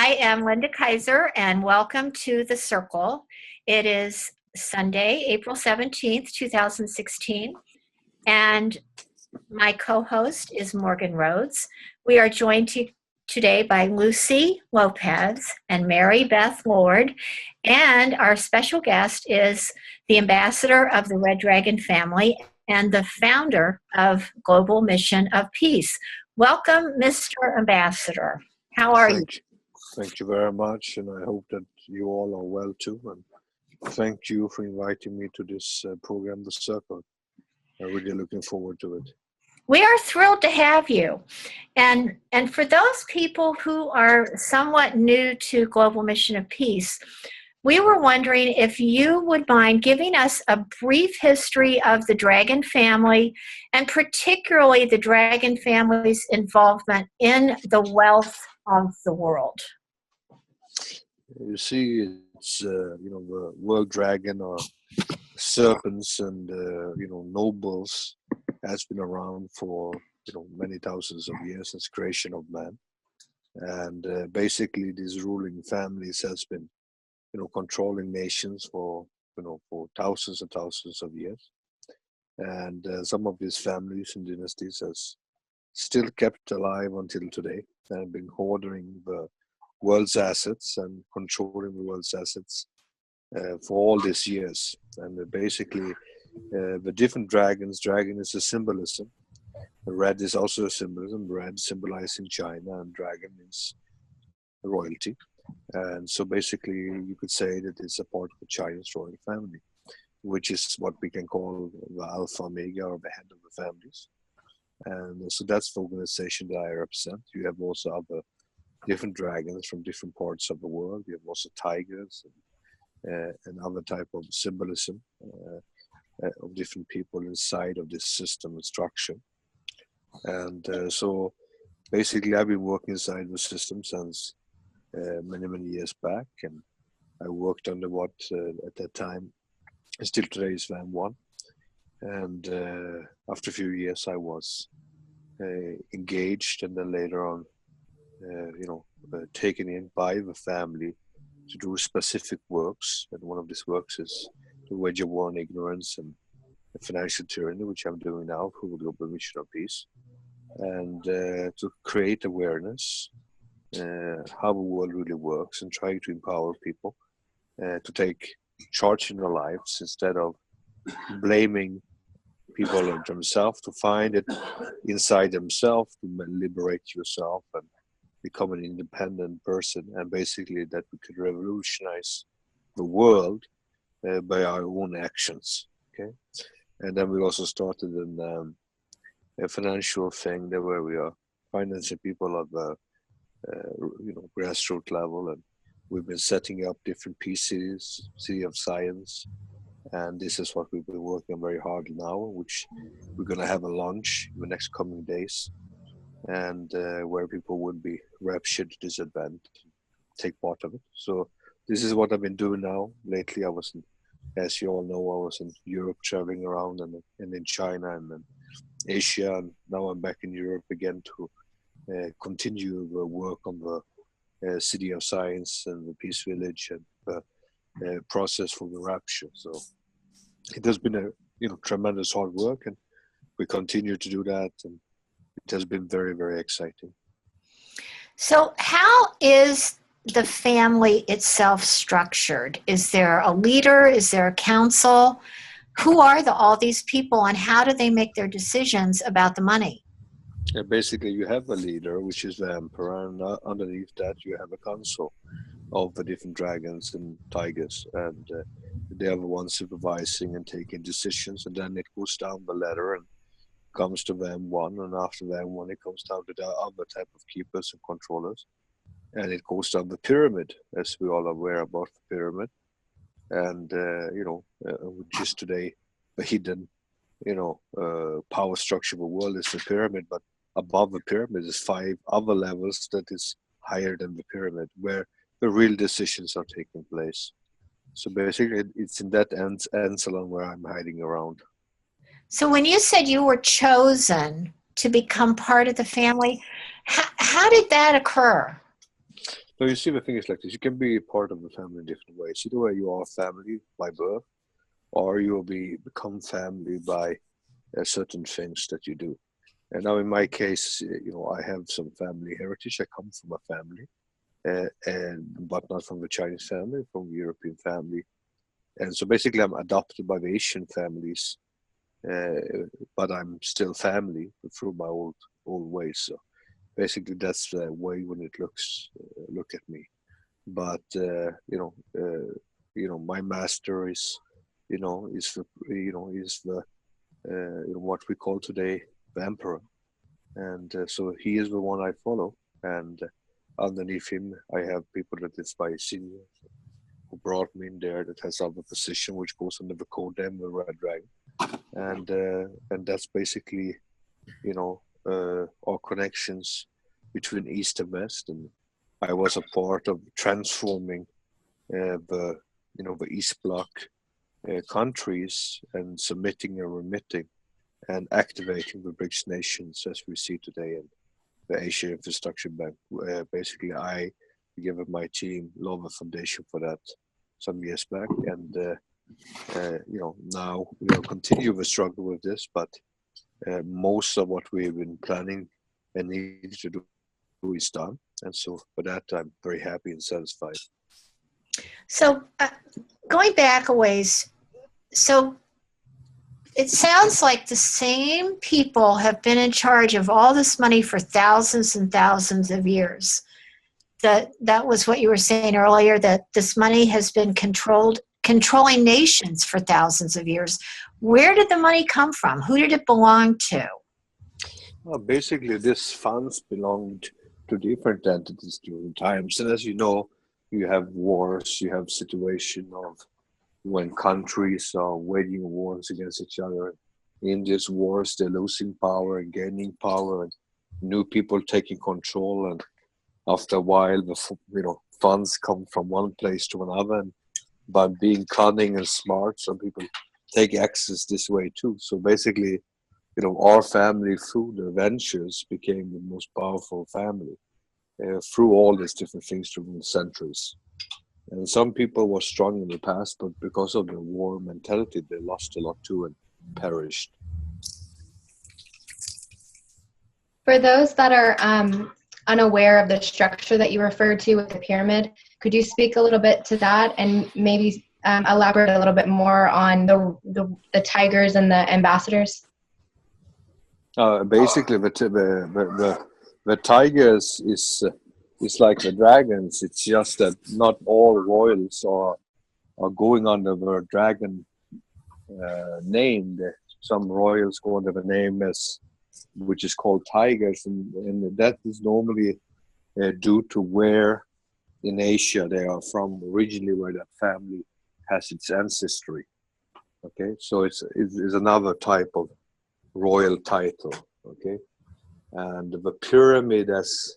I am Linda Kaiser, and welcome to The Circle. It is Sunday, April 17th, 2016, and my co-host is Morgan Rhodes. We are joined today by Lucy Lopez and Mary Beth Lord, and our special guest is the ambassador of the Red Dragon family and the founder of Global Mission of Peace. Welcome, Mr. Ambassador. How are you? Thank you very much, and I hope that you all are well too. And thank you for inviting me to this program, The Circle. I'm really looking forward to it. We are thrilled to have you. And for those people who are somewhat new to Global Mission of Peace, we were wondering if you would mind giving us a brief history of the Dragon family, and particularly the Dragon family's involvement in the wealth of the world. You see, it's the world dragon, or serpents, and nobles has been around for many thousands of years since creation of man, and basically these ruling families has been controlling nations for thousands and thousands of years, and some of these families and dynasties has still kept alive until today and been hoarding the world's assets and controlling the world's assets for all these years. And basically the different dragons, dragon is a symbolism. Red is also a symbolism. Red symbolizing China, and dragon means royalty. And so basically you could say that it's a part of the Chinese royal family, which is what we can call the alpha omega, or the head of the families. And so that's the organization that I represent. You have also other different dragons from different parts of the world. You have also tigers and other type of symbolism of different people inside of this system and structure. And so basically I've been working inside the system since many years back, and I worked under what at that time still today is VAM1. And after a few years I was engaged, and then later on taken in by the family to do specific works. And one of these works is to wage a war on ignorance and financial tyranny, which I'm doing now for the Global Mission of Peace, and to create awareness how the world really works, and trying to empower people to take charge in their lives instead of blaming people on themselves, to find it inside themselves, to liberate yourself and become an independent person, and basically that we could revolutionize the world by our own actions. Okay, and then we also started a financial thing there, where we are financing people at the grassroots level, and we've been setting up different PCs, City of Science, and this is what we've been working very hard now, which we're going to have a launch in the next coming days, and where people would be raptured to this event, take part of it. So this is what I've been doing now. Lately I was as you all know, I was in Europe traveling around, and in China, and then Asia, and now I'm back in Europe again to continue the work on the City of Science and the Peace Village, and the process for the rapture. So it has been a tremendous hard work, and we continue to do that, and it has been very exciting. So how is the family itself structured? Is there a leader? Is there a council? Who are all these people, and how do they make their decisions about the money? Yeah, basically you have a leader, which is the emperor, and underneath that you have a council of the different dragons and tigers, and they are the ones supervising and taking decisions, and then it goes down the ladder and comes to VAM1, and after VAM1 it comes down to the other type of keepers and controllers, and it goes down the pyramid, as we all are aware about the pyramid, and which is today the hidden power structure of the world is the pyramid, but above the pyramid is 5 other levels that is higher than the pyramid, where the real decisions are taking place. So basically it's in that end salon where I'm hiding around. So when you said you were chosen to become part of the family, how did that occur? So you see, the thing is like this: you can be part of the family in different ways. Either way, you are family by birth, or you will become family by certain things that you do. And now, in my case, I have some family heritage. I come from a family, and but not from the Chinese family, from the European family. And so basically, I'm adopted by the Asian families, uh, but I'm still family through my old ways. So basically, that's the way when it look at me. But my master is what we call today the emperor, and so he is the one I follow. And underneath him, I have people that is my senior who brought me in there that has other position which goes under the code name the Red Dragon, and that's basically our connections between East and West. And I was a part of transforming the East Bloc countries and submitting and remitting and activating the BRICS nations as we see today in the Asia Infrastructure Bank. Basically, I given my team Lova Foundation for that some years back, and now we'll continue the struggle with this, but most of what we've been planning and need to do is done, and so for that I'm very happy and satisfied. So going back a ways, so it sounds like the same people have been in charge of all this money for thousands and thousands of years. That was what you were saying earlier, that this money has been controlling nations for thousands of years. Where did the money come from? Who did it belong to? Well, basically, this funds belonged to different entities during times, and as you know, you have wars, you have situation of when countries are waging wars against each other. In these wars, they're losing power and gaining power, and new people taking control. And after a while, the funds come from one place to another. And by being cunning and smart, some people take access this way too. So basically, our family through the ventures became the most powerful family through all these different things through the centuries. And some people were strong in the past, but because of the war mentality, they lost a lot too and perished. For those that are unaware of the structure that you referred to with the pyramid, could you speak a little bit to that and maybe elaborate a little bit more on the tigers and the ambassadors? Basically, the tigers is like the dragons. It's just that not all royals are going under the dragon name. Some royals go under the name which is called tigers, and that is normally due to where in Asia they are from, originally where that family has its ancestry. Okay, so it's another type of royal title. Okay, and the pyramid as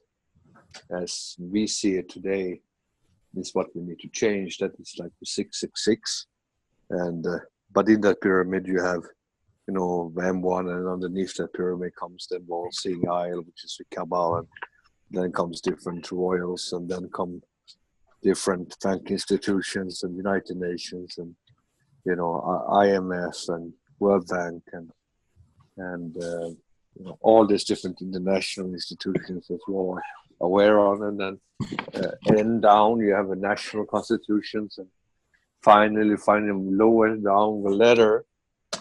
we see it today is what we need to change. That is like the 666, and but in that pyramid you have the M1, and underneath that pyramid comes the all-seeing eye, which is the Cabal, and then comes different royals, and then come different bank institutions and United Nations and IMF and World Bank and all these different international institutions that we're all aware of, and then end down you have the national constitutions, and finally lower down the letter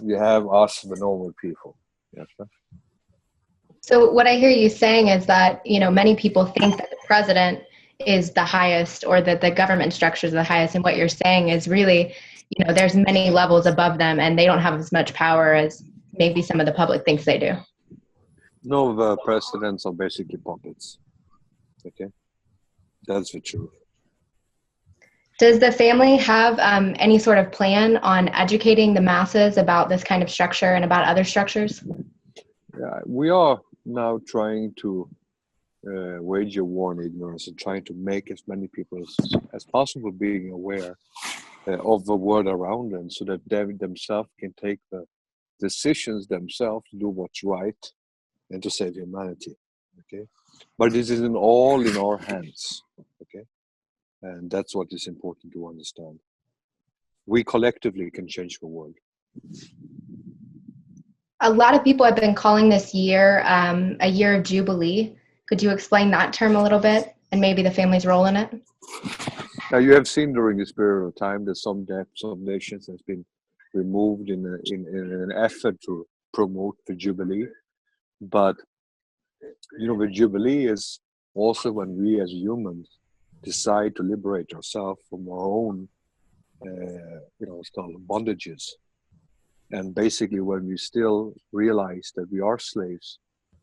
you have us, the normal people. Yes, sir? So what I hear you saying is that many people think that the president is the highest, or that the government structure is the highest, and what you're saying is really there's many levels above them, and they don't have as much power as maybe some of the public thinks they do. No, the presidents are basically puppets. Okay, that's the truth. Does the family have any sort of plan on educating the masses about this kind of structure and about other structures? Yeah, we are now trying to wage a war on ignorance and trying to make as many people as possible being aware of the world around them, so that they themselves can take the decisions themselves to do what's right and to save humanity. Okay, but this is all in our hands. Okay, and that's what is important to understand. We collectively can change the world. A lot of people have been calling this year a year of Jubilee. Could you explain that term a little bit and maybe the family's role in it? Now, you have seen during this period of time that some nations has been removed in an effort to promote the Jubilee. But, the Jubilee is also when we as humans decide to liberate ourselves from our own, it's called bondages. And basically when we still realize that we are slaves,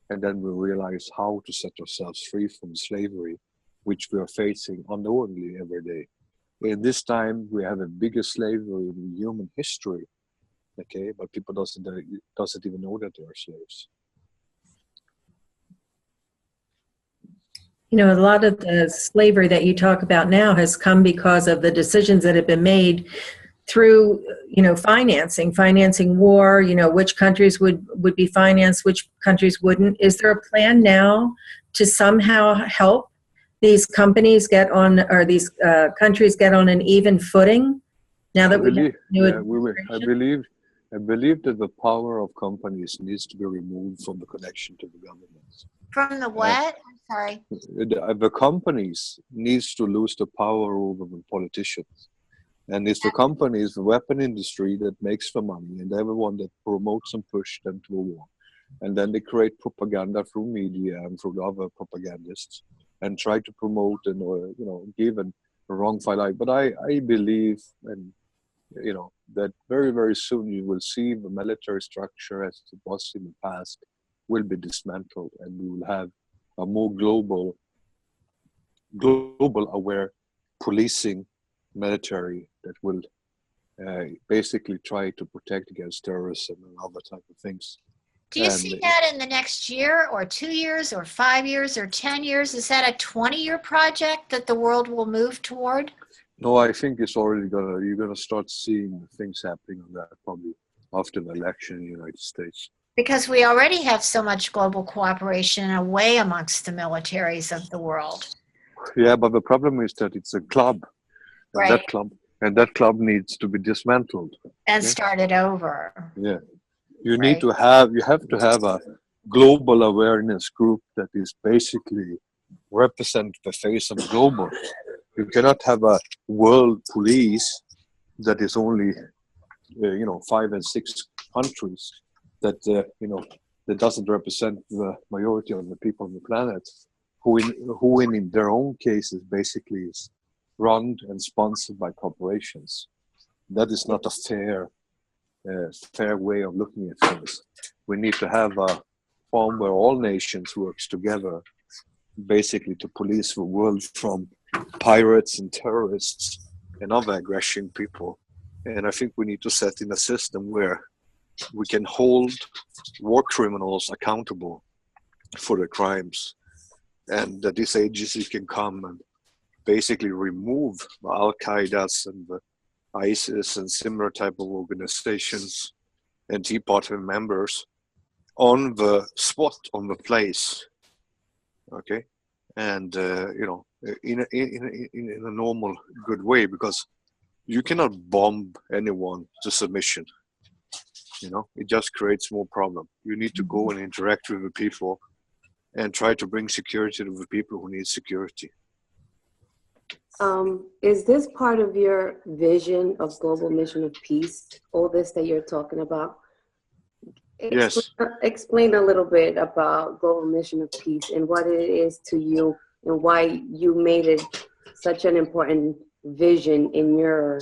and then we realize how to set ourselves free from slavery, which we are facing unknowingly every day. In this time, we have a biggest slavery in human history, okay? But people doesn't even know that they are slaves. A lot of the slavery that you talk about now has come because of the decisions that have been made through, financing war, which countries would be financed, which countries wouldn't. Is there a plan now to somehow help these companies get on, or these countries get on an even footing now that I believe that the power of companies needs to be removed from the connection to the governments. From the what? I'm sorry. The companies needs to lose the power over the politicians. And it's the companies, the weapon industry that makes the money, and everyone that promotes and pushes them to a war. And then they create propaganda through media and through other propagandists and try to promote and, give a wrongful light. But I believe, and that very, very soon you will see the military structure as it was in the past will be dismantled, and we will have a more global aware policing military that will basically try to protect against terrorism and other type of things. Do you see that in the next year or 2 years or 5 years or 10 years? Is that a 20-year project that the world will move toward? No, I think it's already you're gonna start seeing things happening on that probably after the election in the United States. Because we already have so much global cooperation away amongst the militaries of the world. Yeah, but the problem is that it's a club. And right. that club needs to be dismantled. And started over. Yeah. You have to have a global awareness group that is basically represent the face of global. You cannot have a world police that is only 5 and 6 countries that that doesn't represent the majority of the people on the planet, who in their own cases basically is run and sponsored by corporations. That is not a fair way of looking at things. We need to have a form where all nations works together, basically to police the world from pirates and terrorists and other aggression people. And I think we need to set in a system where we can hold war criminals accountable for their crimes, and that these agencies can come and basically remove the Al-Qaeda's and the ISIS and similar type of organizations and Tea Party members on the spot, on the place, okay, and in a normal, good way, because you cannot bomb anyone to submission. It just creates more problem. You need to go and interact with the people and try to bring security to the people who need security. Is this part of your vision of global mission of peace, all this that you're talking about? Yes. Explain a little bit about global mission of peace and what it is to you and why you made it such an important vision in your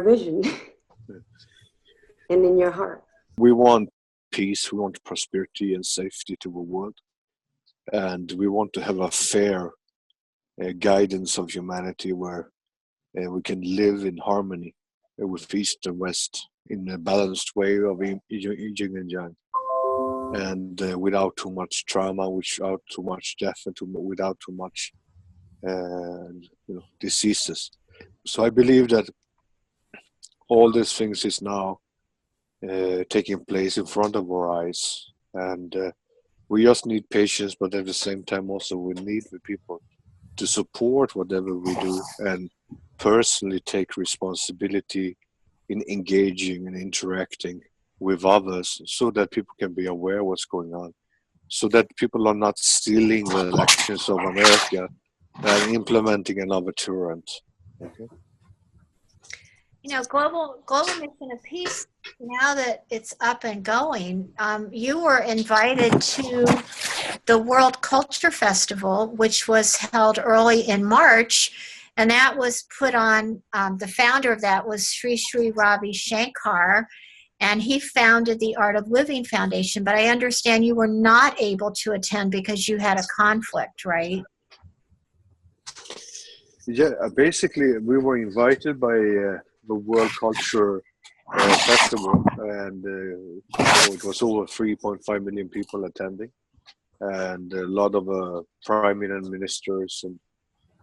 vision and in your heart. We want peace, we want prosperity and safety to the world. And we want to have a fair guidance of humanity where we can live in harmony with East and West in a balanced way of yin and yang, and without too much trauma, without too much death, and without too much diseases. So I believe that all these things is now taking place in front of our eyes, And we just need patience, but at the same time also we need the people to support whatever we do and personally take responsibility in engaging and interacting with others so that people can be aware of what's going on, so that people are not stealing the elections of America and implementing another tyrant. Okay. Global Mission of Peace, now that it's up and going, you were invited to the World Culture Festival, which was held early in March, and that was put on, the founder of that was Sri Sri Ravi Shankar, and he founded the Art of Living Foundation, but I understand you were not able to attend because you had a conflict, right? Yeah, basically we were invited by the World Culture Festival, and it was over 3.5 million people attending, and a lot of prime ministers and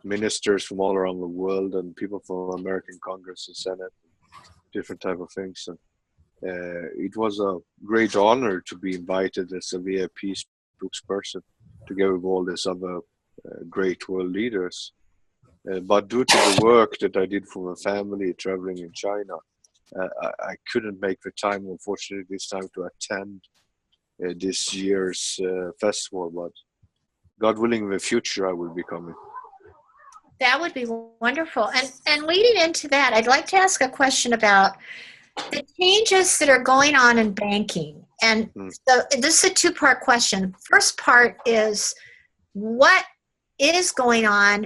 ministers from all around the world, and people from American Congress and Senate, different type of things. And it was a great honor to be invited as a VIP spokesperson together with all these other great world leaders. But due to the work that I did for my family traveling in China, I couldn't make the time, unfortunately, this time to attend this year's festival. But God willing, in the future, I will be coming. That would be wonderful. And leading into that, I'd like to ask a question about the changes that are going on in banking. And so this is a two-part question. First part is, what is going on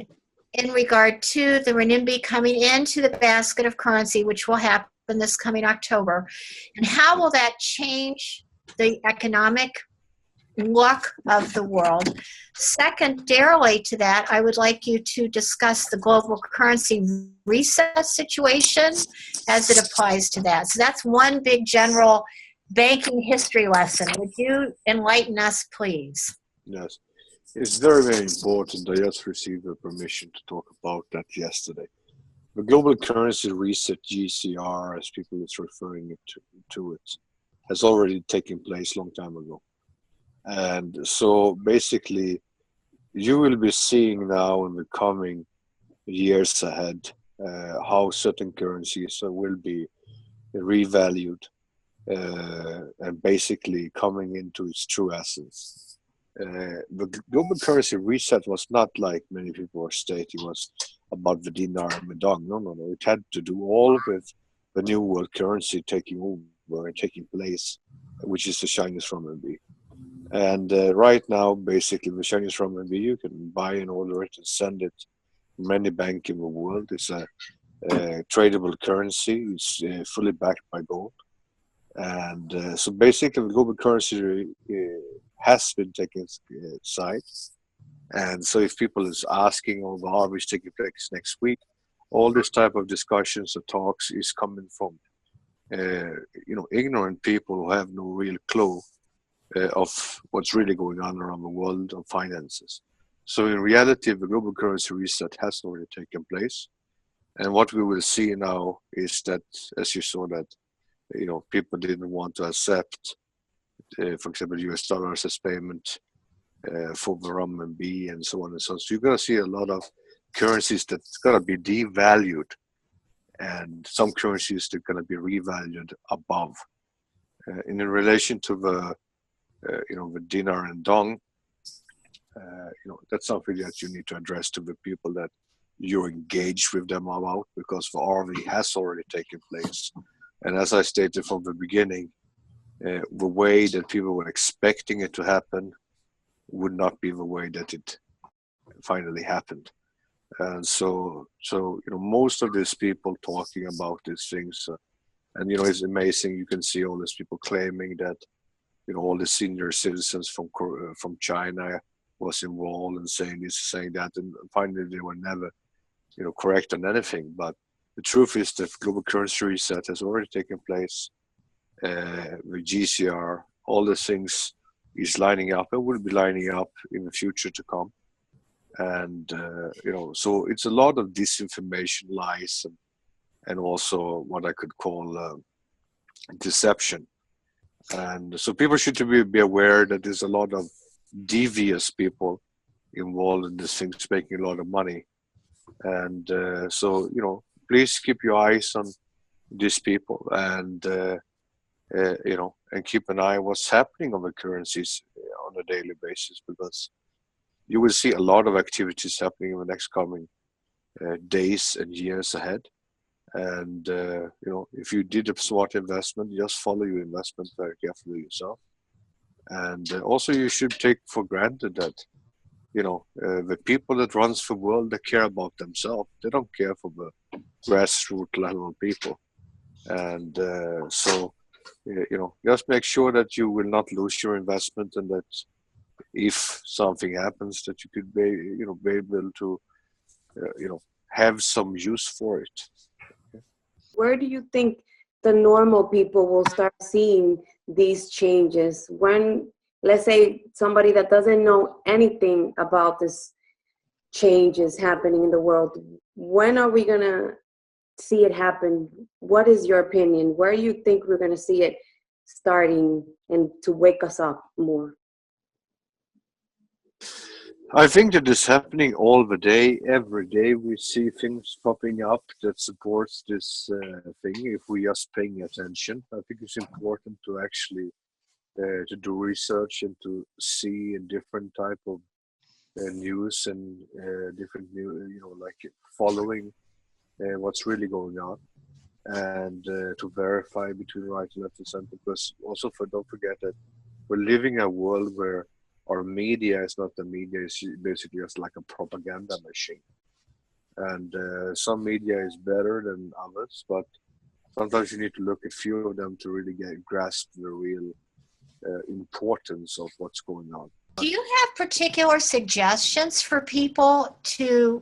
in regard to the renminbi coming into the basket of currency, which will happen this coming October, and how will that change the economic look of the world? Secondarily to that, I would like you to discuss the global currency reset situation as it applies to that. So that's one big general banking history lesson. Would you enlighten us, please? Yes. It's very, very important. I just received the permission to talk about that yesterday. The global currency reset, GCR, as people is referring to it, has already taken place a long time ago. And so basically, you will be seeing now in the coming years ahead how certain currencies will be revalued and basically coming into its true essence. The global currency reset was not like many people were stating was about the dinar and the dong. No. It had to do all with the new world currency taking over and taking place, which is the Chinese renminbi. And right now, basically, the Chinese renminbi, you can buy and order it and send it to many banks in the world. It's a tradable currency. It's fully backed by gold. And so basically, the global currency has been taking side. And so if people is asking, oh, the harvest taking place next week, all this type of discussions or talks is coming from, ignorant people who have no real clue of what's really going on around the world of finances. So in reality, the global currency reset has already taken place. And what we will see now is that, as you saw that, people didn't want to accept, for example, US dollars as payment for the renminbi and so on and so on. So you're going to see a lot of currencies that's going to be devalued, and some currencies that are going to be revalued above. In relation to the dinar and dong, that's something that you need to address to the people that you're engaged with them about, because the RV has already taken place. And as I stated from the beginning, the way that people were expecting it to happen would not be the way that it finally happened. And so most of these people talking about these things, and it's amazing. You can see all these people claiming that all the senior citizens from China was involved and saying this, saying that, and finally they were never correct on anything. But the truth is that global currency reset has already taken place. With GCR, all the things is lining up and will be lining up in the future to come. And so it's a lot of disinformation, lies, and also what I could call deception. And so people should be aware that there's a lot of devious people involved in these things, making a lot of money. And so, please keep your eyes on these people, and and keep an eye on what's happening on the currencies on a daily basis, because you will see a lot of activities happening in the next coming days and years ahead. And if you did a smart investment, just follow your investment very carefully yourself. And also, you should take for granted that the people that runs the world, they care about themselves. They don't care for the grassroots level people. And so just make sure that you will not lose your investment, and that if something happens, that you could be able to have some use for it. Where do you think the normal people will start seeing these changes? When, let's say, somebody that doesn't know anything about this changes happening in the world, when are we gonna see it happen? What is your opinion? Where do you think we're gonna see it starting and to wake us up more? I think that is happening all the day. Every day we see things popping up that supports this thing. If we just paying attention, I think it's important to actually to do research and to see a different type of news and different like following what's really going on, and to verify between right, left, and center. Because also, don't forget that we're living in a world where our media is not the media; it's basically just like a propaganda machine. And some media is better than others, but sometimes you need to look at few of them to really grasp the real importance of what's going on. Do you have particular suggestions for people to,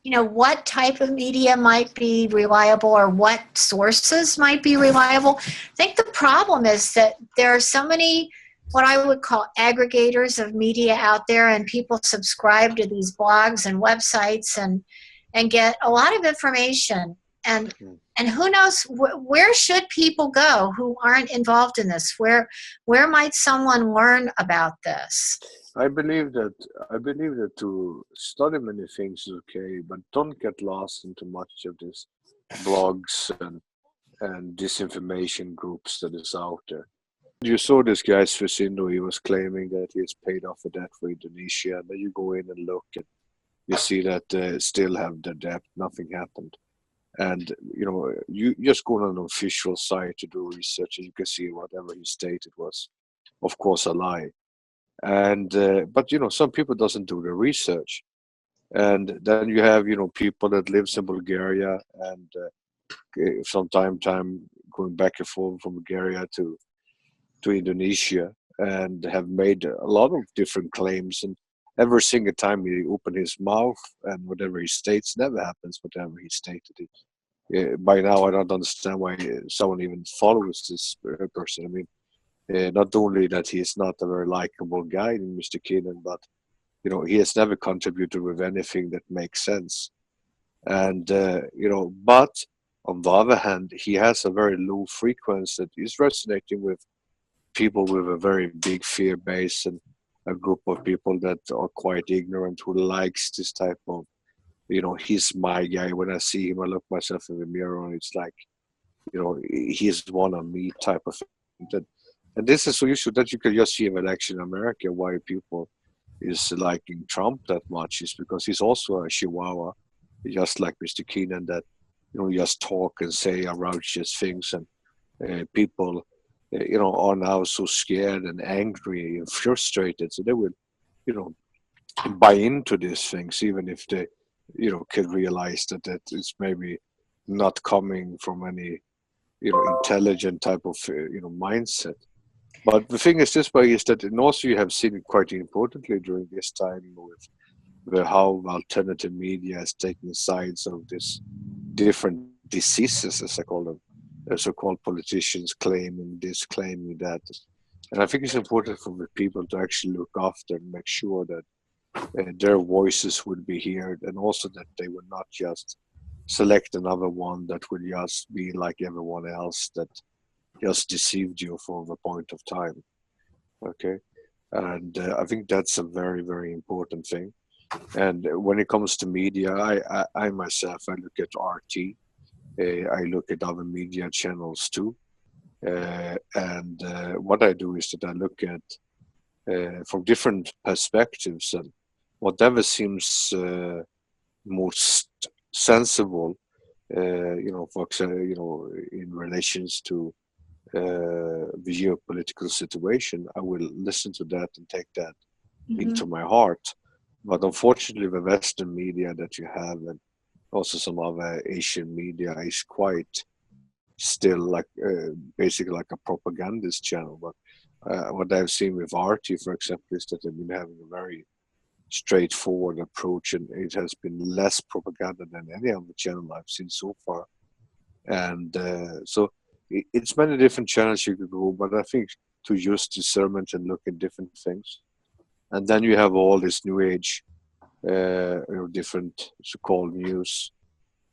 what type of media might be reliable or what sources might be reliable? I think the problem is that there are so many what I would call aggregators of media out there, and people subscribe to these blogs and websites and get a lot of information. And who knows, where should people go who aren't involved in this? Where might someone learn about this? I believe that to study many things is okay, but don't get lost into much of this blogs and disinformation groups that is out there. You saw this guy Svesindo, he was claiming that he has paid off the debt for Indonesia, and then you go in and look and you see that they still have the debt, nothing happened. And you just go on an official site to do research, and you can see whatever he stated was, of course, a lie. And but some people doesn't do the research, and then you have people that lives in Bulgaria, and from time to time going back and forth from Bulgaria to Indonesia, and have made a lot of different claims, and every single time he opened his mouth and whatever he states never happens, whatever he stated it. By now I don't understand why someone even follows this person. I mean, not only that he is not a very likable guy, Mr. Keenan, but he has never contributed with anything that makes sense. And but on the other hand, he has a very low frequency that is resonating with people with a very big fear base, and a group of people that are quite ignorant, who likes this type of, he's my guy. When I see him, I look myself in the mirror, and it's like, he's one of me type of thing. And this is so useful that you can just see in election in America why people is liking Trump that much, is because he's also a chihuahua, just like Mr. Keenan, that just talk and say outrageous things, and people are now so scared and angry and frustrated, so they will buy into these things, even if they can realize that it's maybe not coming from any intelligent type of mindset. But the thing is this way, is that, and also you have seen it quite importantly during this time with how alternative media is taking sides of this different diseases, as I call them. So-called politicians claiming this, claiming that. And I think it's important for the people to actually look after and make sure that their voices would be heard, and also that they would not just select another one that would just be like everyone else, that just deceived you for the point of time. Okay, and I think that's a very, very important thing. And when it comes to media, I myself, I look at RT, I look at other media channels too. And what I do is that I look at from different perspectives, and whatever seems most sensible, for example, in relations to the geopolitical situation, I will listen to that and take that into my heart. But unfortunately, the Western media that you have, and also some other Asian media, is quite still like basically like a propagandist channel. But what I've seen with RT, for example, is that they've been having a very straightforward approach, and it has been less propaganda than any other channel I've seen so far. And so it's many different channels you could go, but I think to use discernment and look at different things. And then you have all this new age, different so-called news.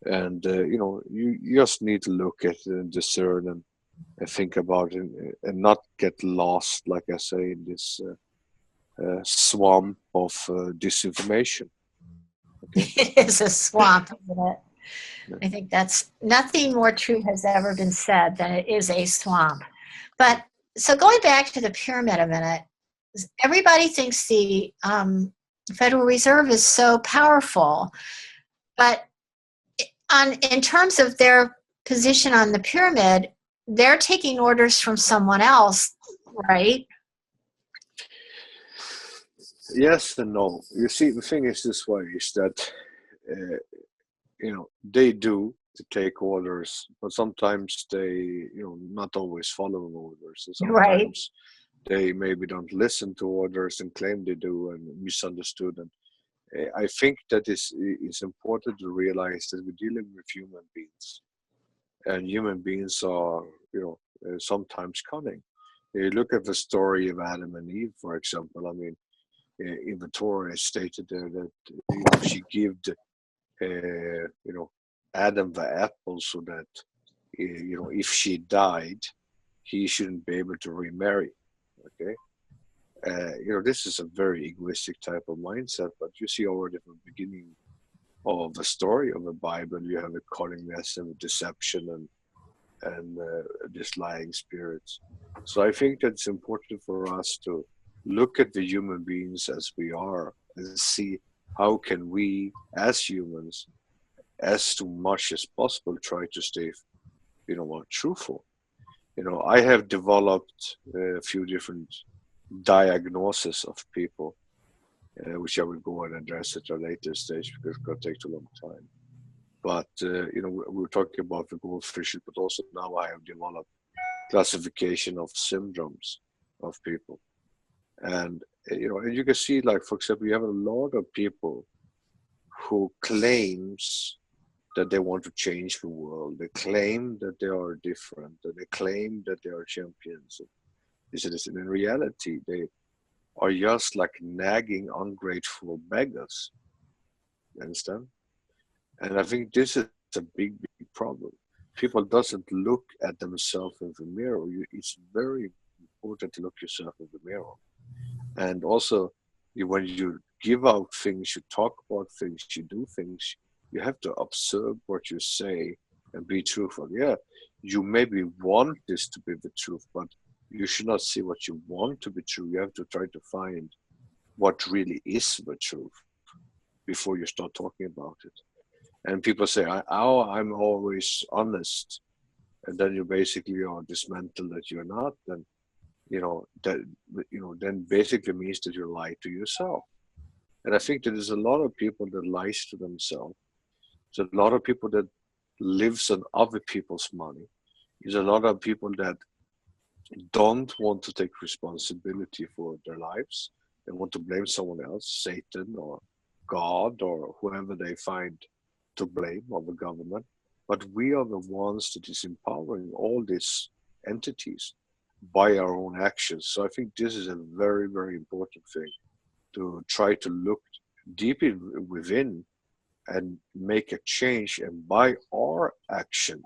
And, you just need to look at it and discern and think about it, and not get lost, like I say, in this swamp of disinformation. Okay? It is a swamp, isn't it? I think that's nothing more true has ever been said than it is a swamp. But so going back to the pyramid a minute, everybody thinks the Federal Reserve is so powerful, but in terms of their position on the pyramid, they're taking orders from someone else, right? Yes and no. You see, the thing is this way: is that they do to take orders, but sometimes they, not always follow orders, and Right. sometimes they maybe don't listen to orders and claim they do and misunderstood. And I think that it's important to realize that we're dealing with human beings, and human beings are, sometimes cunning. You look at the story of Adam and Eve, for example. I mean, in the Torah, it's stated there that she gave Adam the apple so that if she died, he shouldn't be able to remarry. Okay, this is a very egoistic type of mindset. But you see already from the beginning of the story of the Bible, you have a cunningness and deception and this lying spirits. So I think that it's important for us to look at the human beings as we are and see how can we, as humans, as too much as possible, try to stay, truthful. I have developed a few different diagnoses of people, which I will go and address at a later stage because it's going to take too long time. But, we're talking about the goldfish, but also now I have developed classification of syndromes of people. And, and you can see, like, for example, you have a lot of people who claims that they want to change the world. They claim that they are different, and they claim that they are champions. In reality, they are just like nagging, ungrateful beggars. You understand? And I think this is a big, big problem. People doesn't look at themselves in the mirror. It's very important to look yourself in the mirror. And also, when you give out things, you talk about things, you do things, you have to observe what you say and be truthful. Yeah, you maybe want this to be the truth, but you should not see what you want to be true. You have to try to find what really is the truth before you start talking about it. And people say, I'm always honest. And then you basically are dismantled that you're not. Then, then basically means that you lie to yourself. And I think that there's a lot of people that lies to themselves. There's a lot of people that lives on other people's money. There's a lot of people that don't want to take responsibility for their lives. They want to blame someone else, Satan or God or whoever they find to blame, or the government. But we are the ones that is empowering all these entities by our own actions. So I think this is a very, very important thing, to try to look deeply within and make a change. And by our actions,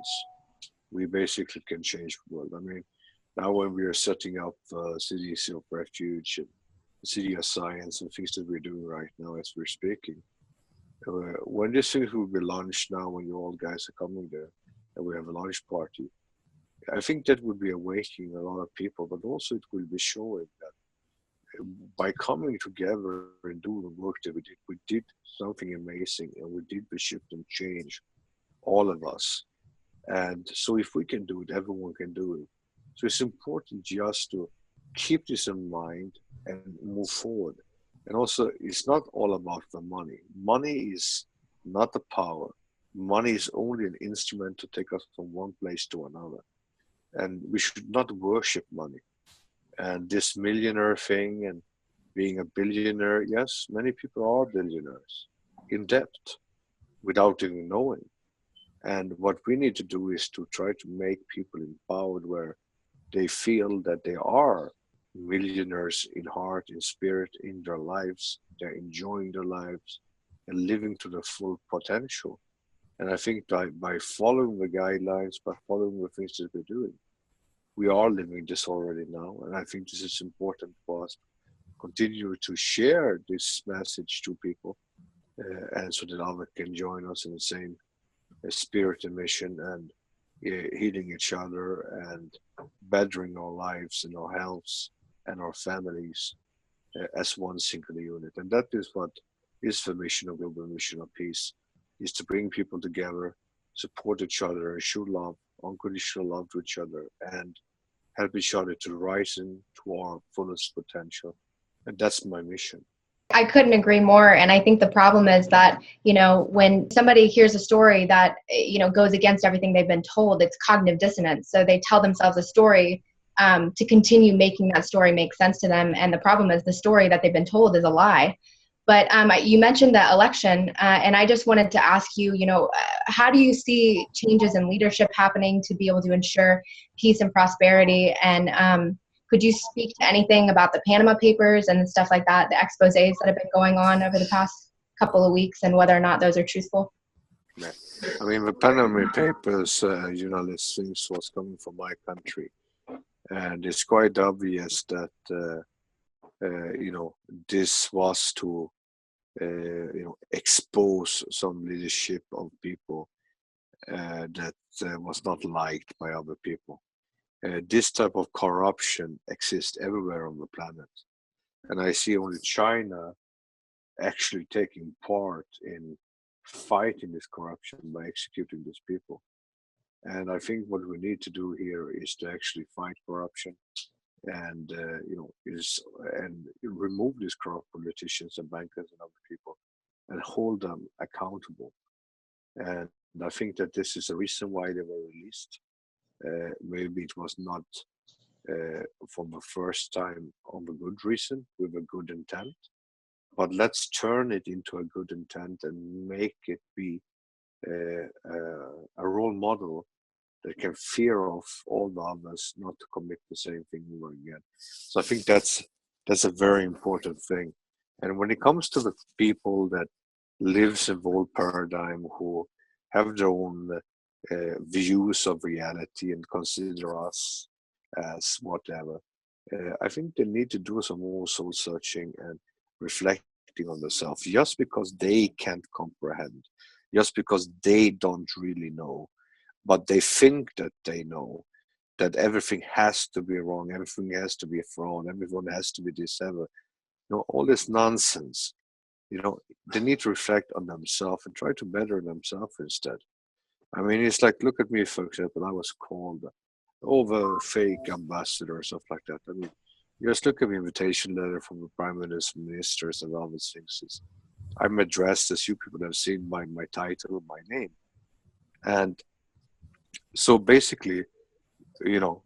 we basically can change the world. I mean, now when we are setting up cities of refuge and city of science and things that we're doing right now as we're speaking, when these things will be launched now, when you all guys are coming there, and we have a launch party, I think that would be awakening a lot of people, but also it will be showing that by coming together and doing the work that we did something amazing, and we did the shift and change, all of us. And so if we can do it, everyone can do it. So it's important just to keep this in mind and move forward. And also, it's not all about the money. Money is not the power. Money is only an instrument to take us from one place to another. And we should not worship money. And this millionaire thing and being a billionaire, yes, many people are billionaires in debt without even knowing. And what we need to do is to try to make people empowered where they feel that they are millionaires in heart, in spirit, in their lives. They're enjoying their lives and living to their full potential. And I think by following the guidelines, by following the things that we're doing, we are living this already now. And I think this is important for us to continue to share this message to people, and so that others can join us in the same spirit and mission, and healing each other and bettering our lives and our healths and our families as one single unit. And that is what is the mission of Global Mission of Peace, is to bring people together, support each other, and show love, unconditional love to each other, and help each other to rise into our fullest potential. And that's my mission. I couldn't agree more. And I think the problem is that, when somebody hears a story that, goes against everything they've been told, it's cognitive dissonance. So they tell themselves a story to continue making that story make sense to them. And the problem is the story that they've been told is a lie. But you mentioned the election, and I just wanted to ask you, how do you see changes in leadership happening to be able to ensure peace and prosperity? And could you speak to anything about the Panama Papers and stuff like that, the exposés that have been going on over the past couple of weeks, and whether or not those are truthful? Yeah. I mean, the Panama Papers, journalist things was coming from my country. And it's quite obvious that, this was to, expose some leadership of people that was not liked by other people. This type of corruption exists everywhere on the planet. And I see only China actually taking part in fighting this corruption by executing these people. And I think what we need to do here is to actually fight corruption and, remove these corrupt politicians and bankers and other people and hold them accountable. And I think that this is the reason why they were released. Maybe it was not from the first time on the good reason, with a good intent, but let's turn it into a good intent and make it be a role model that can fear off all the others not to commit the same thing over again. So I think that's a very important thing. And when it comes to the people that lives in the old paradigm, who have their own views of reality and consider us as whatever, I think they need to do some more soul searching and reflecting on themselves. Just because they can't comprehend, just because they don't really know, but they think that they know, that everything has to be wrong, everything has to be a fraud, everyone has to be this ever. All this nonsense. They need to reflect on themselves and try to better themselves instead. I mean, it's like, look at me, for example, I was called over fake ambassador or stuff like that. I mean, just look at the invitation letter from the prime minister, ministers, and all these things. I'm addressed, as you people have seen, by my title, my name. And so basically,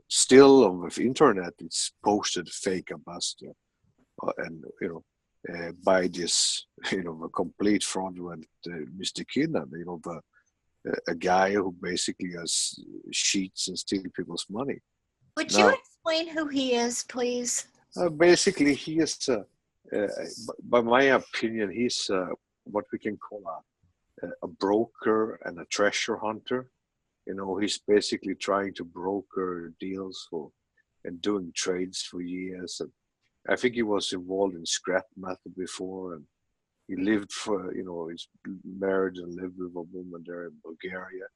still on the internet, it's posted fake ambassador, and by this, a complete fraudulent Mr. Keenan, a guy who basically has cheats and steal people's money. Would you explain who he is, please? Basically, he is, by my opinion, he's what we can call a broker and a treasure hunter. he's basically trying to broker deals for and doing trades for years. And I think he was involved in scrap metal before, and he lived he's married and lived with a woman there in Bulgaria,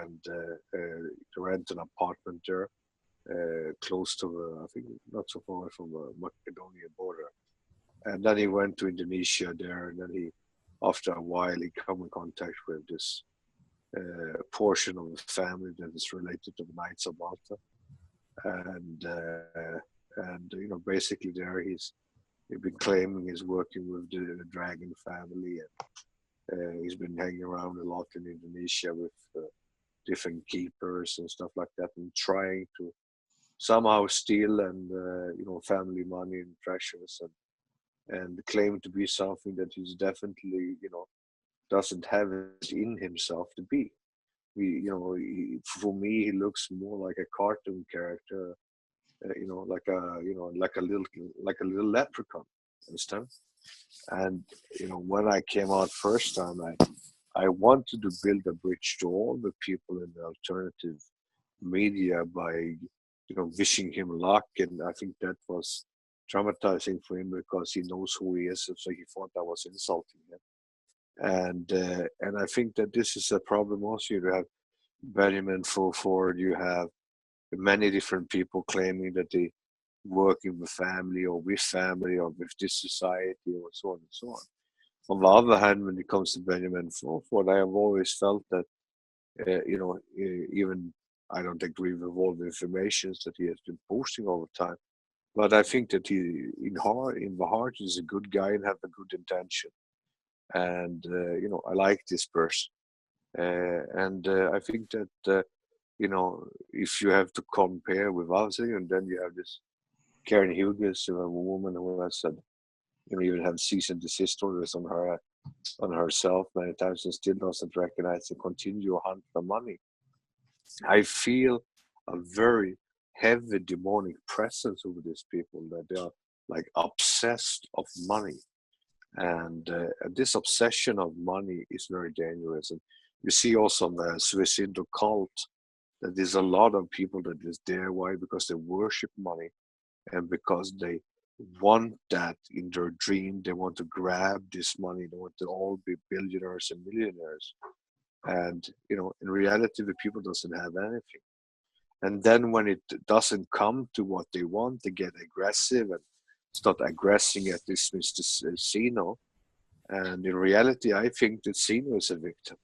and rent an apartment there, close to I think not so far from the Macedonian border. And then he went to Indonesia there, and then after a while, he come in contact with this portion of the family that is related to the Knights of Malta, and basically there he's been claiming he's working with the Dragon family, and he's been hanging around a lot in Indonesia with different keepers and stuff like that, and trying to somehow steal and family money and treasures, and claim to be something that he's definitely doesn't have it in himself to be. For me, he looks more like a cartoon character, like a little leprechaun, understand? And when I came out first time, I wanted to build a bridge to all the people in the alternative media by wishing him luck, and I think that was traumatizing for him because he knows who he is, so he thought I was insulting him. And I think that this is a problem also. You have Benjamin Fulford, you have many different people claiming that they work in the family or with this society or so on and so on. On the other hand, when it comes to Benjamin Fulford, I have always felt that, even I don't agree with all the information that he has been posting all the time, but I think that he, in the heart, is a good guy and have a good intention. And, I like this person. And I think that, if you have to compare with others, and then you have this Karen Hughes, a woman who has said, even have cease and desist orders on herself many times and still doesn't recognize and continue hunt for money. I feel a very heavy demonic presence over these people, that they are like obsessed of money. And this obsession of money is very dangerous. And you see also in the suicidal cult that there's a lot of people that is there. Why? Because they worship money, and because they want that in their dream. They want to grab this money. They want to all be billionaires and millionaires. And in reality, the people doesn't have anything. And then when it doesn't come to what they want, they get aggressive and start aggressing at this Mr. Zeno. And in reality, I think that Zeno is a victim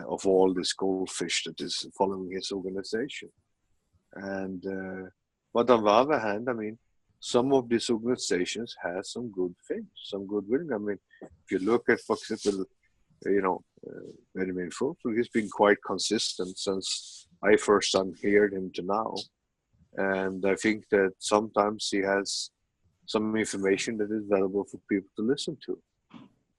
of all this goldfish that is following his organization. And but on the other hand, I mean, some of these organizations have some good things, some good willing. I mean, if you look at, for example, Benjamin Fulford, he's been quite consistent since I first heard him to now. And I think that sometimes he has some information that is valuable for people to listen to.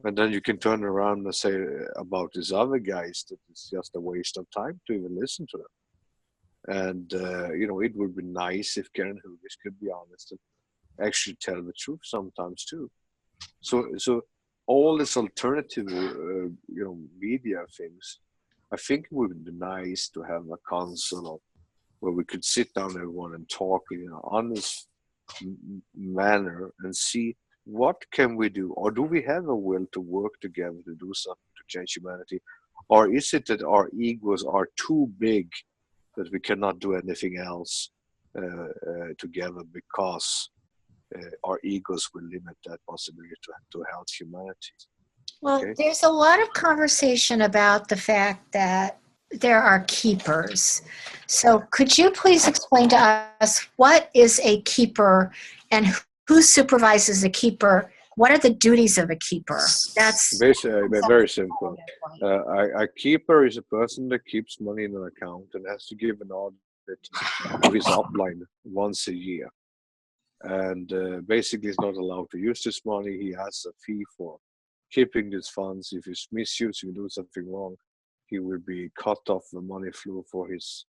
And then you can turn around and say about these other guys that it's just a waste of time to even listen to them. And, it would be nice if Karen Hughes could be honest and actually tell the truth sometimes too. So all this alternative, media things, I think it would be nice to have a council where we could sit down everyone and talk in an honest manner and see what can we do, or do we have a will to work together to do something to change humanity, or is it that our egos are too big that we cannot do anything else together because our egos will limit that possibility to help humanity. Well, Okay. there's a lot of conversation about the fact that there are keepers. So could you please explain to us what is a keeper and who supervises a keeper? What are the duties of a keeper? That's basically very simple. A keeper is a person that keeps money in an account and has to give an audit of his upline once a year. And basically is not allowed to use this money. He has a fee for keeping these funds. If he's misusing, doing something wrong, he will be cut off the money flow for his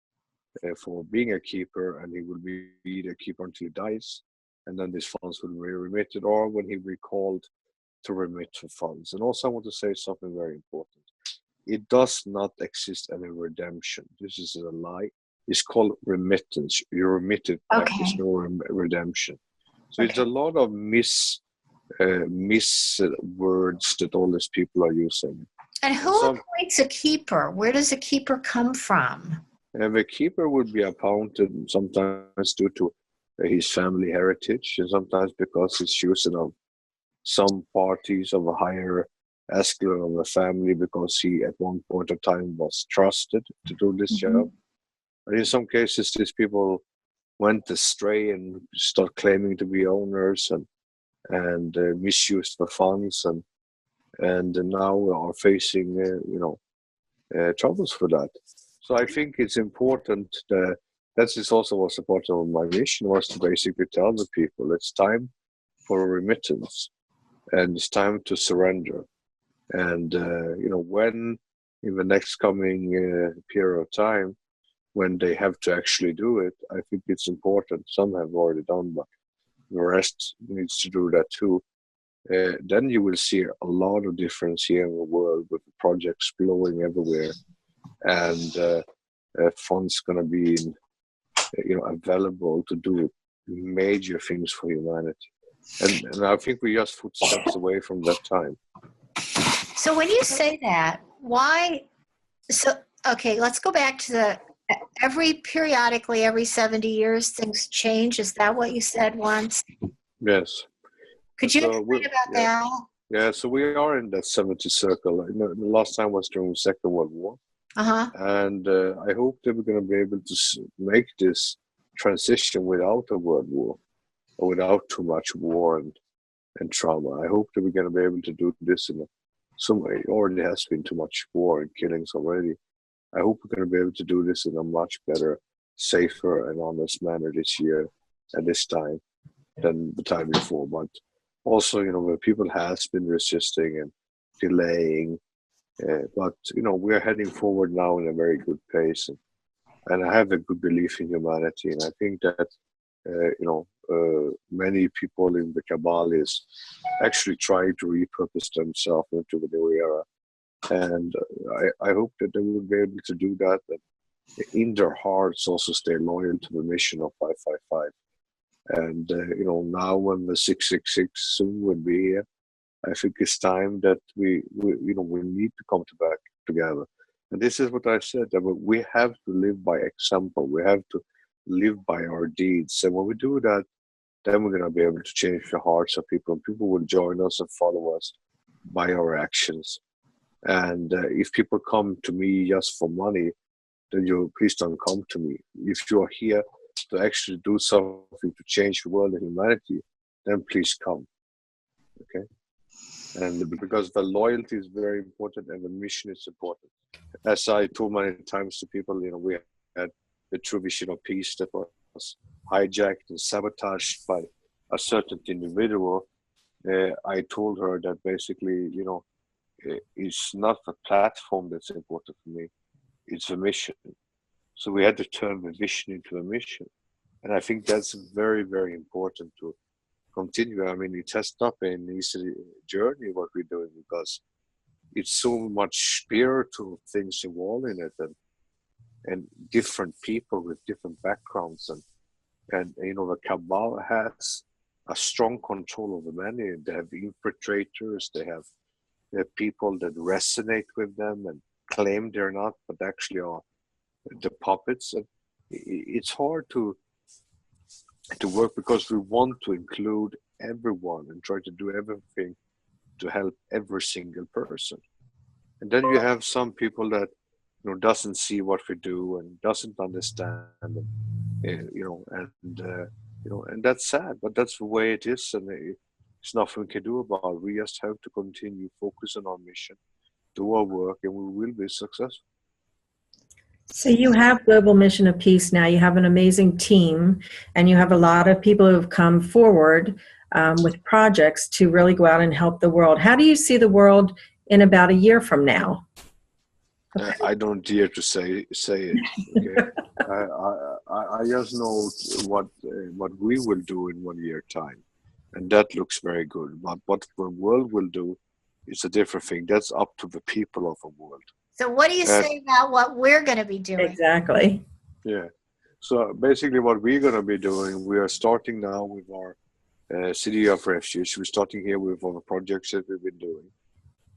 for being a keeper, and he will be a keeper until he dies. And then these funds will be remitted, or when he will be called to remit the funds. And also, I want to say something very important. it does not exist any redemption. This is a lie. It's called remittance. You're remitted back. Okay. There's no redemption. So it's a lot of mis words that all these people are using. And who appoints a keeper? Where does a keeper come from? The keeper would be appointed sometimes due to his family heritage, and sometimes because he's chosen of some parties of a higher echelon of the family because he at one point of time was trusted to do this job. And in some cases, these people went astray and start claiming to be owners and misused the funds and now are facing troubles for that. So I think it's important that is also was a part of my mission, was to basically tell the people it's time for a remittance and it's time to surrender. And when in the next coming period of time, when they have to actually do it, I think it's important. Some have already done, but the rest needs to do that too. Then you will see a lot of difference here in the world with projects blowing everywhere, and funds going to be available to do major things for humanity. And I think we're just footsteps away from that time. So when you say that, why? So, okay, let's go back to periodically, every 70 years, things change. Is that what you said once? Yes. Could you explain about that? Yeah, so we are in that 70 circle. The last time was during the Second World War. Uh-huh. And I hope that we're going to be able to make this transition without a world war or without too much war and trauma. I hope that we're going to be able to do this in some way. It already has been too much war and killings already. I hope we're going to be able to do this in a much better, safer, and honest manner this year at this time than the time before. But also, where people has been resisting and delaying. But we're heading forward now in a very good pace, and I have a good belief in humanity, and I think that many people in the cabal is actually trying to repurpose themselves into the new era, and I hope that they will be able to do that, and in their hearts also stay loyal to the mission of 555. And now when the 666 soon will be here, I think it's time that we need to come back together. And this is what I said, that we have to live by example. We have to live by our deeds. And when we do that, then we're going to be able to change the hearts of people. And people will join us and follow us by our actions. And if people come to me just for money, then please don't come to me. If you are here to actually do something to change the world and humanity, then please come. Okay? And because the loyalty is very important and the mission is important. As I told many times to people, we had the true vision of peace that was hijacked and sabotaged by a certain individual. I told her that basically, it's not the platform that's important for me, it's the mission. So we had to turn the vision into a mission. And I think that's very, very important to continue. I mean, it has not been an easy journey what we're doing, because it's so much spiritual things involved in it, and different people with different backgrounds, and the cabal has a strong control over many. They have infiltrators, they have people that resonate with them and claim they're not, but actually are the puppets. And it's hard to work, because we want to include everyone and try to do everything to help every single person. And then you have some people that doesn't see what we do and doesn't understand, and that's sad, but that's the way it is, and it's nothing we can do about it. We just have to continue focus on our mission, do our work, and we will be successful. So you have Global Mission of Peace now. You have an amazing team, and you have a lot of people who have come forward with projects to really go out and help the world. How do you see the world in about a year from now? I don't dare to say it. Okay? I just know what we will do in 1 year time, and that looks very good. But what the world will do is a different thing. That's up to the people of the world. So what do you say about what we're going to be doing? Exactly. Yeah. So basically, what we're going to be doing, we are starting now with our City of Refuge. We're starting here with our projects that we've been doing,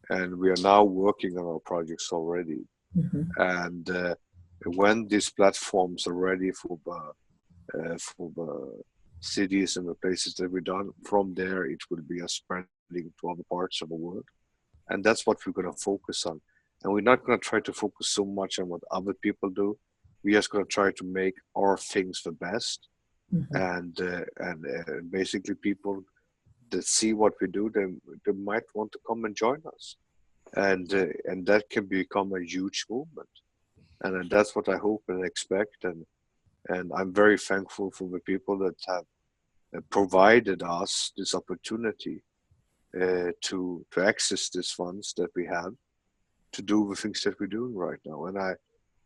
and we are now working on our projects already. Mhm. And when these platforms are ready for the cities and the places that we've done, from there it will be a spreading to other parts of the world. And that's what we're going to focus on. And we're not going to try to focus so much on what other people do. We're just going to try to make our things the best. Mhm. And basically people that see what we do, they might want to come and join us. And that can become a huge movement. And that's what I hope and expect. And I'm very thankful for the people that have provided us this opportunity to access these funds that we have to do the things that we're doing right now.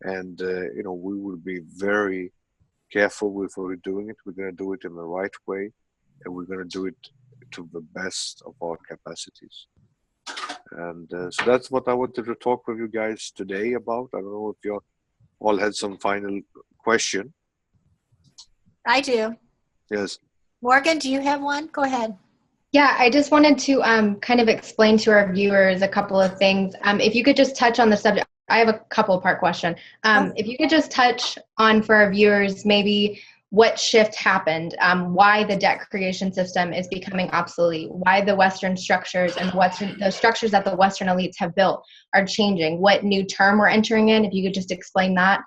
And we will be very careful with what we're doing it. We're going to do it in the right way, and we're going to do it to the best of our capacities. And so that's what I wanted to talk with you guys today about. I don't know if you all had some final question. I do. Yes. Morgan, do you have one? Go ahead. Yeah, I just wanted to kind of explain to our viewers a couple of things. If you could just touch on the subject, I have a couple part question. If you could just touch on for our viewers, maybe what shift happened, why the debt creation system is becoming obsolete, why the Western structures and the structures that the Western elites have built are changing, what new term we're entering in, if you could just explain that,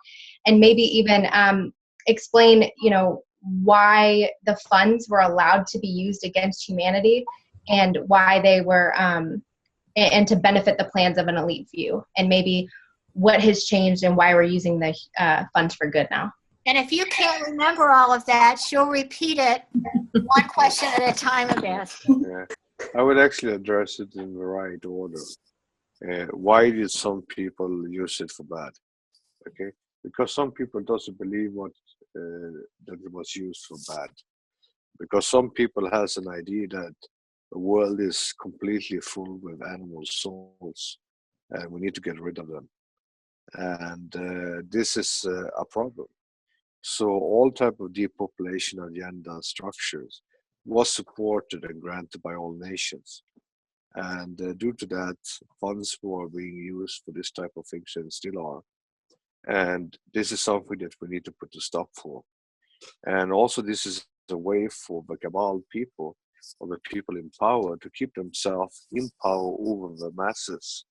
and maybe even explain, why the funds were allowed to be used against humanity and why they were, and to benefit the plans of an elite few, and maybe what has changed and why we're using the funds for good now. And if you can't remember all of that, she'll repeat it one question at a time, Abbas. Yeah. I would actually address it in the right order. Why did some people use it for bad? Okay, because some people doesn't believe that it was used for bad. Because some people has an idea that the world is completely full with animal souls, and we need to get rid of them. And this is a problem. So all type of depopulation agenda structures was supported and granted by all nations. And due to that, funds were being used for this type of things and still are. And this is something that we need to put a stop for. And also this is a way for the cabal people, or the people in power, to keep themselves in power over the masses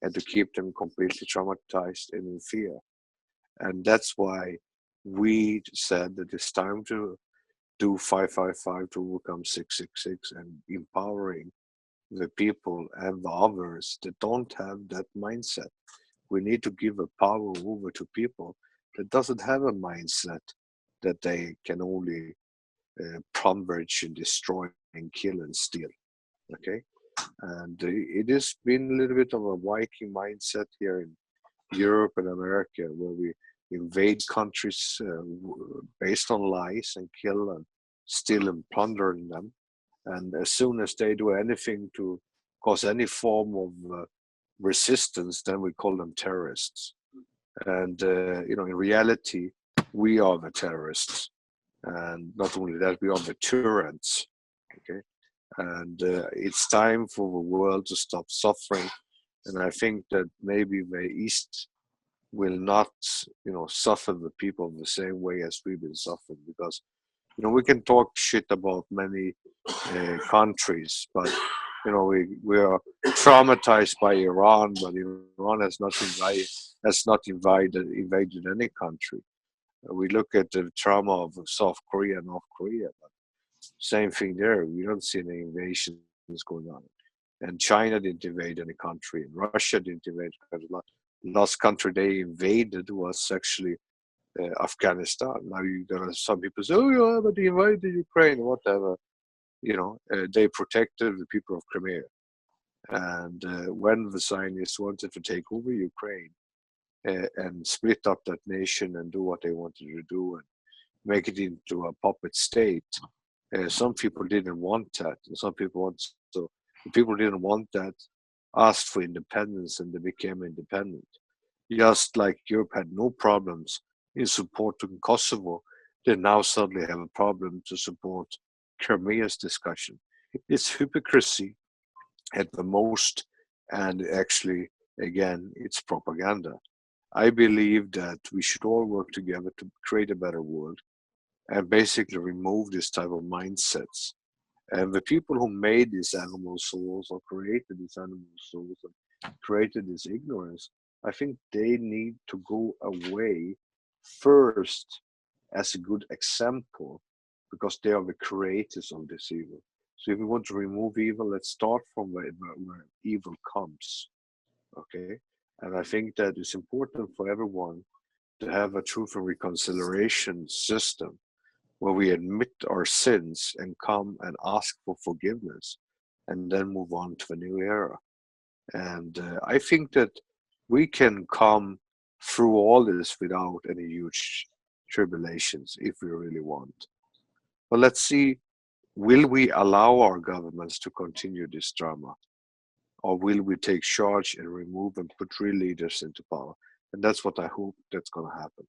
and to keep them completely traumatized and in fear. And that's why we said that it's time to do 555 to overcome 666 and empowering the people and the others that don't have that mindset. We need to give a power over to people that doesn't have a mindset that they can only plumage and destroy and kill and steal. Okay, and it has been a little bit of a Viking mindset here in Europe and America, where we invade countries based on lies and kill and steal and plunder them. And as soon as they do anything to cause any form of resistance, then we call them terrorists. And in reality, we are the terrorists, and not only that, we are the tyrants. Okay, and it's time for the world to stop suffering. And I think that maybe the East will not, suffer the people the same way as we've been suffering, because we can talk shit about many countries, but we are traumatized by Iran, but Iran has not invaded any country. We look at the trauma of South Korea and North Korea, but same thing there. We don't see any invasions going on. And China didn't invade any country, and Russia didn't invade country. Last country they invaded was actually Afghanistan. Now you got some people say, "Oh yeah, but they invaded Ukraine, whatever." They protected the people of Crimea. And when the Zionists wanted to take over Ukraine and split up that nation and do what they wanted to do and make it into a puppet state, some people didn't want that. And some people want, so the people didn't want that, asked for independence, and they became independent. Just like Europe had no problems in supporting Kosovo, they now suddenly have a problem to support Crimea's discussion. It's hypocrisy at the most, and actually, again, it's propaganda. I believe that we should all work together to create a better world and basically remove this type of mindsets. And the people who made these animal souls or created these animal souls and created this ignorance, I think they need to go away first as a good example because they are the creators of this evil. So if we want to remove evil, let's start from where evil comes. Okay? And I think that it's important for everyone to have a truth and reconciliation system where we admit our sins and come and ask for forgiveness and then move on to a new era. And I think that we can come through all this without any huge tribulations if we really want. But let's see, will we allow our governments to continue this drama? Or will we take charge and remove and put real leaders into power? And that's what I hope that's going to happen.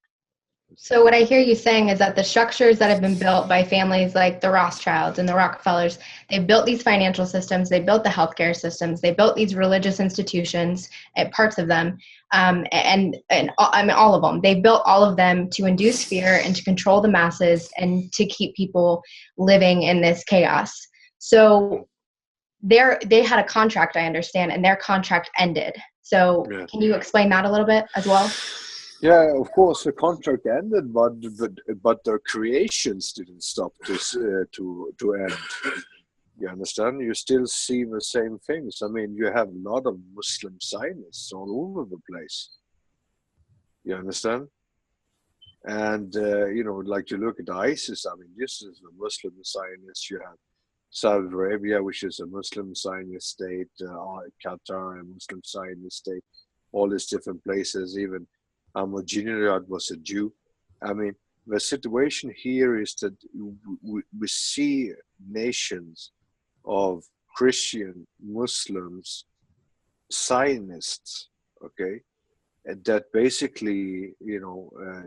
So what I hear you saying is that the structures that have been built by families like the Rothschilds and the Rockefellers, they built these financial systems, they built the healthcare systems, they built these religious institutions, parts of them, and I mean all of them. They built all of them to induce fear and to control the masses and to keep people living in this chaos. So they had a contract, I understand, and their contract ended. So Yeah. Can you explain that a little bit as well? Yeah, of course, the contract ended, but their creations didn't stop to end. You understand? You still see the same things. I mean, you have a lot of Muslim Zionists all over the place. You understand? And like you look at ISIS. I mean, this is the Muslim Zionists. You have Saudi Arabia, which is a Muslim Zionist state, Qatar, a Muslim Zionist state, all these different places, even Ahmadinejad was a Jew. I mean, the situation here is that we see nations of Christian, Muslims, Zionists, okay, and that basically,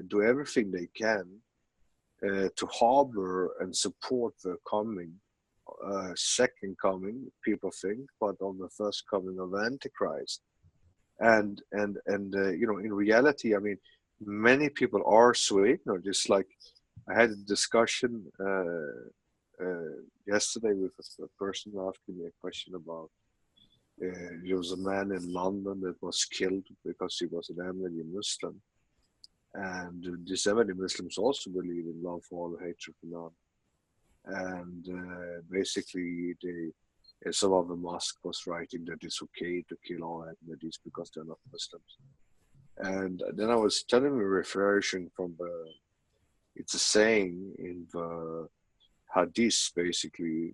do everything they can to harbor and support the coming, second coming, people think, but on the first coming of Antichrist. And in reality, I mean, many people are so ignorant. It's like I had a discussion yesterday with a person asking me a question about there was a man in London that was killed because he was an Ahmadi Muslim, and these Ahmadi Muslims also believe in love for all, hatred for none, and basically some of the mosque was writing that it's okay to kill all Ahmadis because they're not Muslims. And then I was telling him, referring from it's a saying in the Hadith, basically,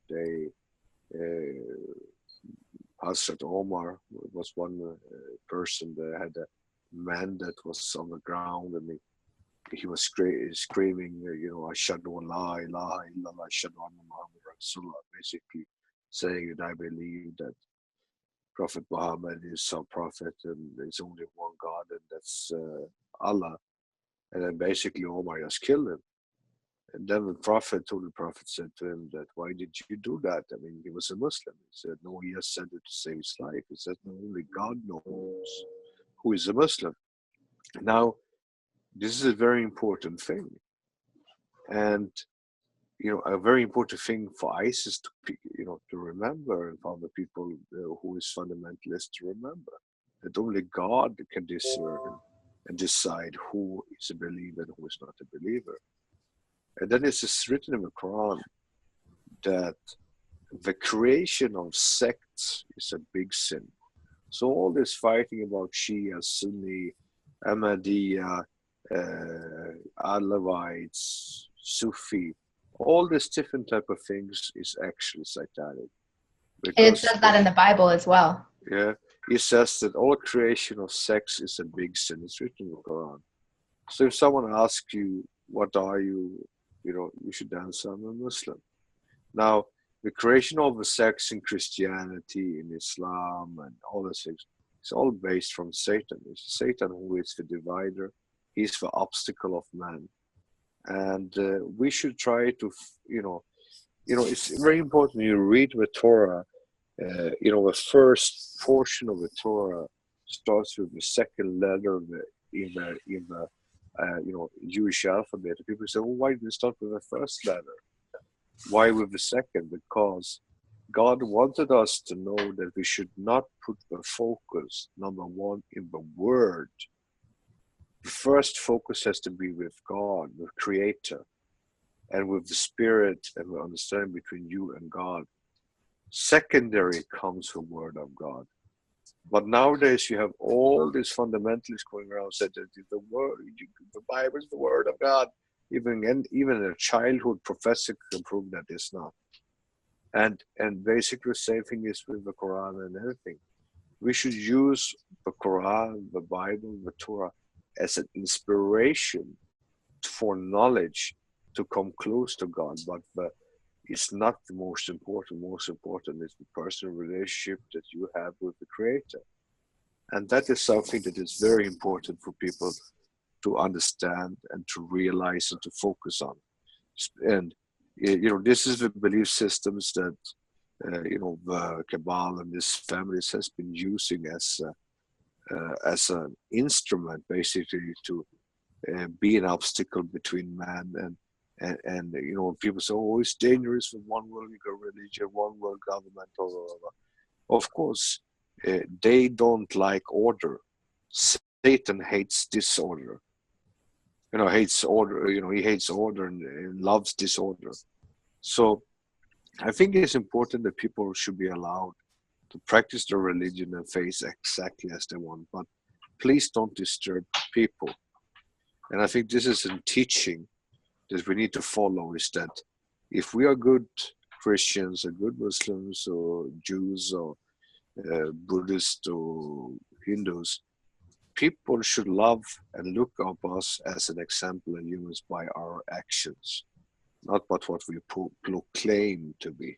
Hazrat Omar was one person that had a man that was on the ground, and he was screaming, Ashhadu an la ilaha illallah, Ashhadu anna Muhammad Rasulullah, basically saying that I believe that Prophet Muhammad is our prophet and there's only one God, and that's Allah. And then basically Omar just killed him. And then the Prophet said to him that, why did you do that? I mean, he was a Muslim. He said, no, he has said it to save his life. He said, no, only God knows who is a Muslim. Now, this is a very important thing. And, a very important thing for ISIS to remember, and for the people who is fundamentalist to remember, that only God can discern and decide who is a believer and who is not a believer. And then it's written in the Quran that the creation of sects is a big sin. So all this fighting about Shia, Sunni, Ahmadiyya, Alawites, Sufi, all these different type of things is actually satanic. And it says that in the Bible as well. Yeah, it says that all creation of sex is a big sin. It's written in the Quran. So if someone asks you, what are you? You should answer, I'm a Muslim. Now, the creation of the sex in Christianity, in Islam, and all those things, It's all based from Satan. It's Satan who is the divider. He's the obstacle of man. And we should try to, it's very important you read the Torah. The first portion of the Torah starts with the second letter in the Jewish alphabet. People say, well, why did they start with the first letter? Why with the second? Because God wanted us to know that we should not put the focus, number one, in the Word. The first focus has to be with God, the Creator, and with the Spirit and the understanding between you and God. Secondary comes the Word of God. But nowadays you have all these fundamentalists going around saying that the Bible is the Word of God. Even a childhood professor can prove that it's not. And basically the same thing is with the Quran and everything. We should use the Quran, the Bible, the Torah as an inspiration for knowledge to come close to God, but it's not the most important. Most important is the personal relationship that you have with the Creator. And that is something that is very important for people to understand and to realize and to focus on. And, this is the belief systems that, the Kabbalah and this families has been using as an instrument, basically, to be an obstacle between man and people say, oh, it's dangerous for one world religion, one world government, blah, blah, blah. Of course, they don't like order. Satan hates disorder. Hates order. He hates order and loves disorder. So I think it's important that people should be allowed to practice their religion and faith exactly as they want, but please don't disturb people. And I think this is a teaching that we need to follow, is that if we are good Christians or good Muslims or Jews or Buddhists or Hindus, people should love and look up us as an example and humans by our actions, not by what we proclaim to be,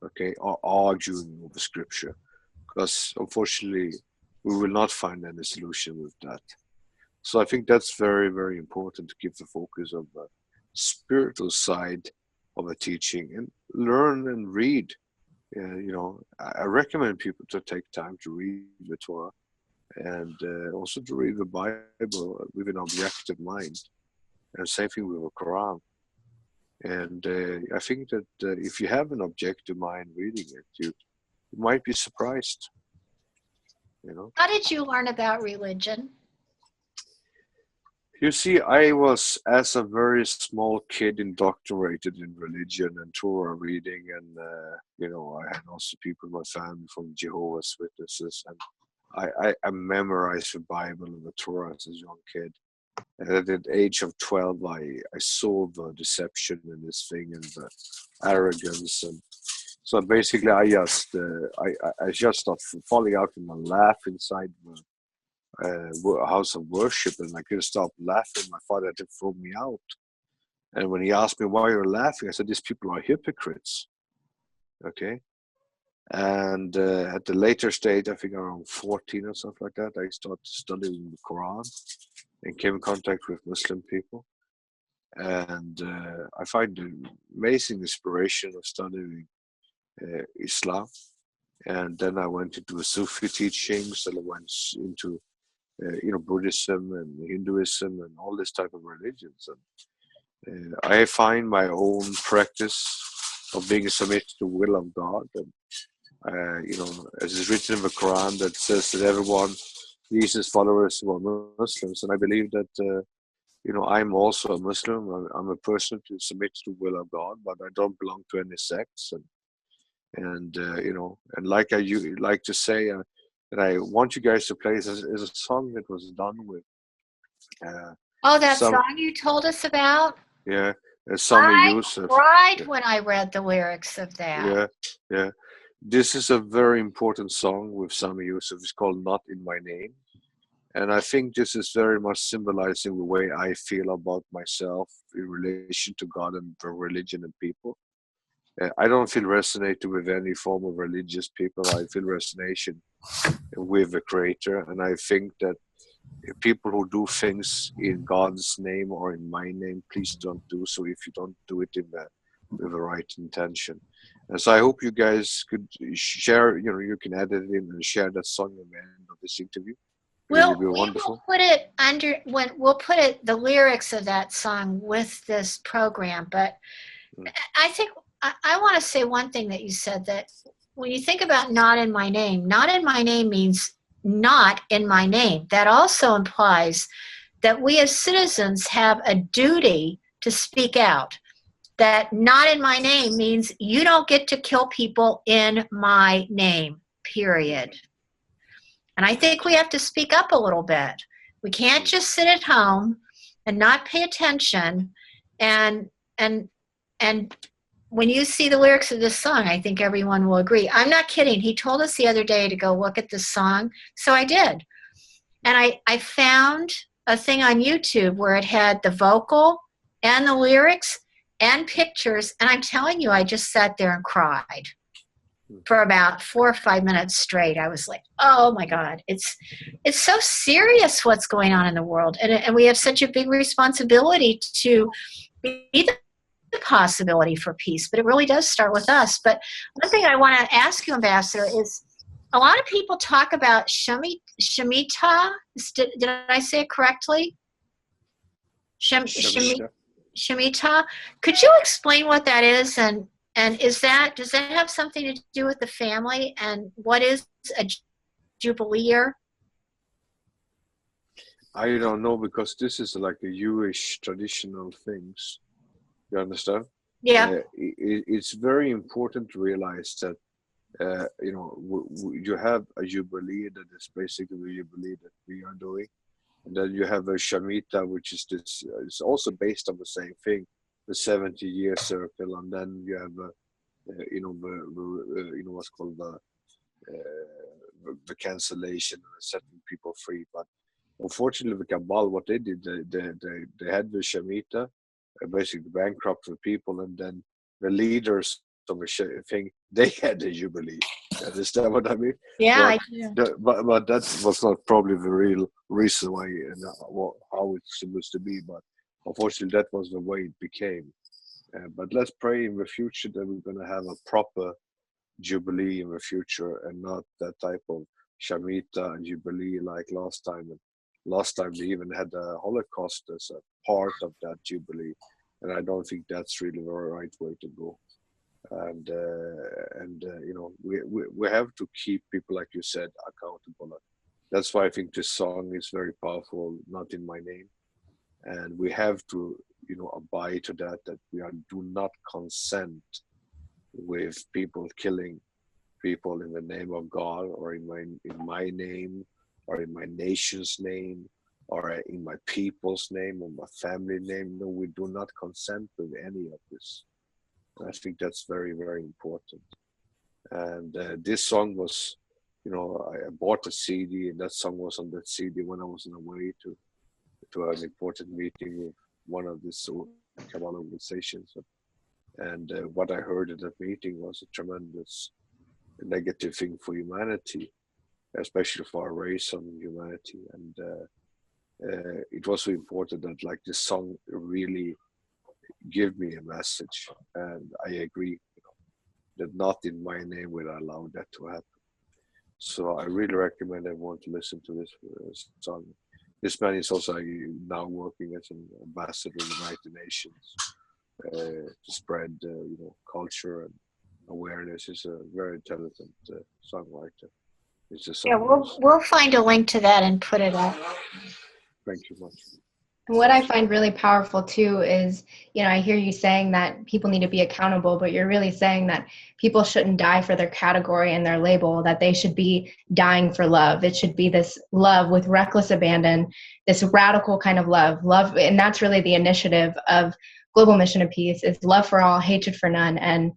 okay, or arguing over scripture, because unfortunately we will not find any solution with that. So I think that's very, very important to keep the focus on the spiritual side of the teaching and learn and read. I recommend people to take time to read the Torah and also to read the Bible with an objective mind. And same thing with the Quran. And I think that if you have an objective mind reading it, you might be surprised. How did you learn about religion? You see, I was, as a very small kid, indoctrinated in religion and Torah reading, and I had also people in my family from Jehovah's Witnesses, and I memorized the Bible and the Torah as a young kid. And at the age of 12, I saw the deception in this thing and the arrogance, and so basically I just started falling out in a laugh inside the house of worship, and I couldn't stop laughing. My father had to throw me out. And when he asked me why you're laughing, I said, these people are hypocrites. Okay. And at the later stage, I think around 14 or something like that, I started studying the Quran and came in contact with Muslim people. And I find the amazing inspiration of studying Islam. And then I went into Sufi teachings, and I went into Buddhism and Hinduism and all this type of religions. And I find my own practice of being submitted to the will of God. And, as is written in the Quran, that says that everyone, Jesus' followers were Muslims. And I believe that, I'm also a Muslim. I'm a person to submit to the will of God, but I don't belong to any sects. And like I like to say, that I want you guys to play is a song that was done with. That song you told us about? Yeah, Sami Yusuf. I cried when I read the lyrics of that. Yeah. This is a very important song with Sami Yusuf. It's called Not in My Name. And I think this is very much symbolizing the way I feel about myself in relation to God and the religion and people. I don't feel resonated with any form of religious people. I feel resonation with the Creator, and I think that people who do things in God's name or in my name, please don't do so if you don't do it with the right intention. And so I hope you guys could share, you can edit it in and share that song at the end of this interview. Well, be we wonderful. will put it under we'll put it the lyrics of that song with this program. But I think I want to say one thing that you said, that when you think about not in my name means not in my name. That also implies that we as citizens have a duty to speak out. That not in my name means you don't get to kill people in my name, period. And I think we have to speak up a little bit. We can't just sit at home and not pay attention. And when you see the lyrics of this song, I think everyone will agree. I'm not kidding. He told us the other day to go look at this song. So I did. And I found a thing on YouTube where it had the vocal and the lyrics and pictures. And I'm telling you, I just sat there and cried for about 4 or 5 minutes straight. I was like, oh my God, it's so serious what's going on in the world. And we have such a big responsibility to be the possibility for peace, but it really does start with us. But one thing I want to ask you, Ambassador, is a lot of people talk about Shemitah. Did I say it correctly? Shemitah. Shemitah. Could you explain what that is, and does that have something to do with the family, and what is a Jubilee year? I don't know, because this is like a Jewish traditional things. You understand? Yeah. It's very important to realize that you have a Jubilee that is basically a Jubilee that we are doing, and then you have a Shemitah, which is this. It's also based on the same thing, the 70-year circle, and then you have what's called the cancellation and setting people free. But unfortunately, the Cabal, what they did, they had the Shemitah, basically bankrupt the people, and then the leaders of the thing, they had the Jubilee. You understand what I mean? Yeah, but, I do. But that was not probably the real reason why and how it's supposed to be. But unfortunately, that was the way it became. But let's pray in the future that we're going to have a proper Jubilee in the future, and not that type of Shemitah and Jubilee like last time. And last time they even had the Holocaust as a part of that Jubilee, and I don't think that's really the right way to go. And we have to keep people, like you said, accountable. That's why I think this song is very powerful, not in my name, and we have to abide to that we do not consent with people killing people in the name of God, or in my name, or in my nation's name, or in my people's name, or my family name. No, we do not consent with any of this. I think that's very, very important. And this song was, I bought a CD, and that song was on that CD when I was on the way to an important meeting with one of these Kabbalah organizations. And what I heard at that meeting was a tremendous negative thing for humanity, especially for our race and humanity. And it was so important that like this song really give me a message, and I agree that not in my name will I allow that to happen. So I really recommend everyone to listen to this song. This man is also now working as an ambassador in the United Nations to spread culture and awareness. He's a very talented songwriter. It's a Yeah, we'll find a link to that and put it up. Thank you much. And what I find really powerful too is, I hear you saying that people need to be accountable, but you're really saying that people shouldn't die for their category and their label, that they should be dying for love. It should be this love with reckless abandon, this radical kind of love. And that's really the initiative of Global Mission of Peace, is love for all, hatred for none. And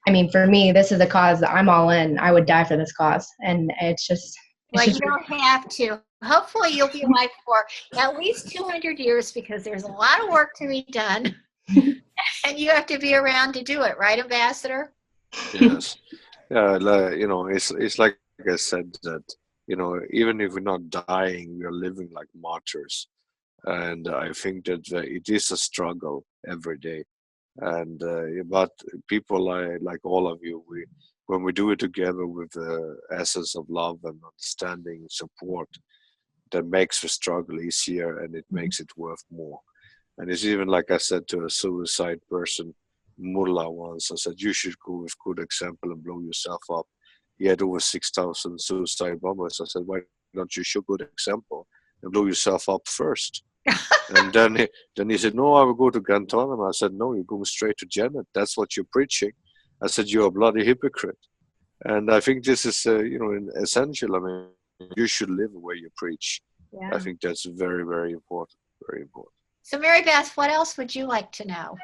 I mean, for me, this is a cause that I'm all in. I would die for this cause. And it's just... Well, you don't have to. Hopefully you'll be alive for at least 200 years, because there's a lot of work to be done. And you have to be around to do it, right, Ambassador? Yes. You know, it's like I said that, you know, even if we're not dying, we are living like martyrs. And I think that it is a struggle every day. And but people like all of you, we when we do it together with the essence of love and understanding, support, that makes the struggle easier and it makes it worth more. And it's even like I said to a suicide person, mullah once, I said, you should go with good example and blow yourself up. He had over 6,000 suicide bombers. I said, why don't you show good example and blow yourself up first? And then he said, no, I will go to Guantanamo. I said, no, you're going straight to Janet. That's what you're preaching. I said, you're a bloody hypocrite. And I think this is, you know, essential. I mean, you should live where you preach. Yeah. I think that's very, very important. Very important. So, Mary Beth, what else would you like to know?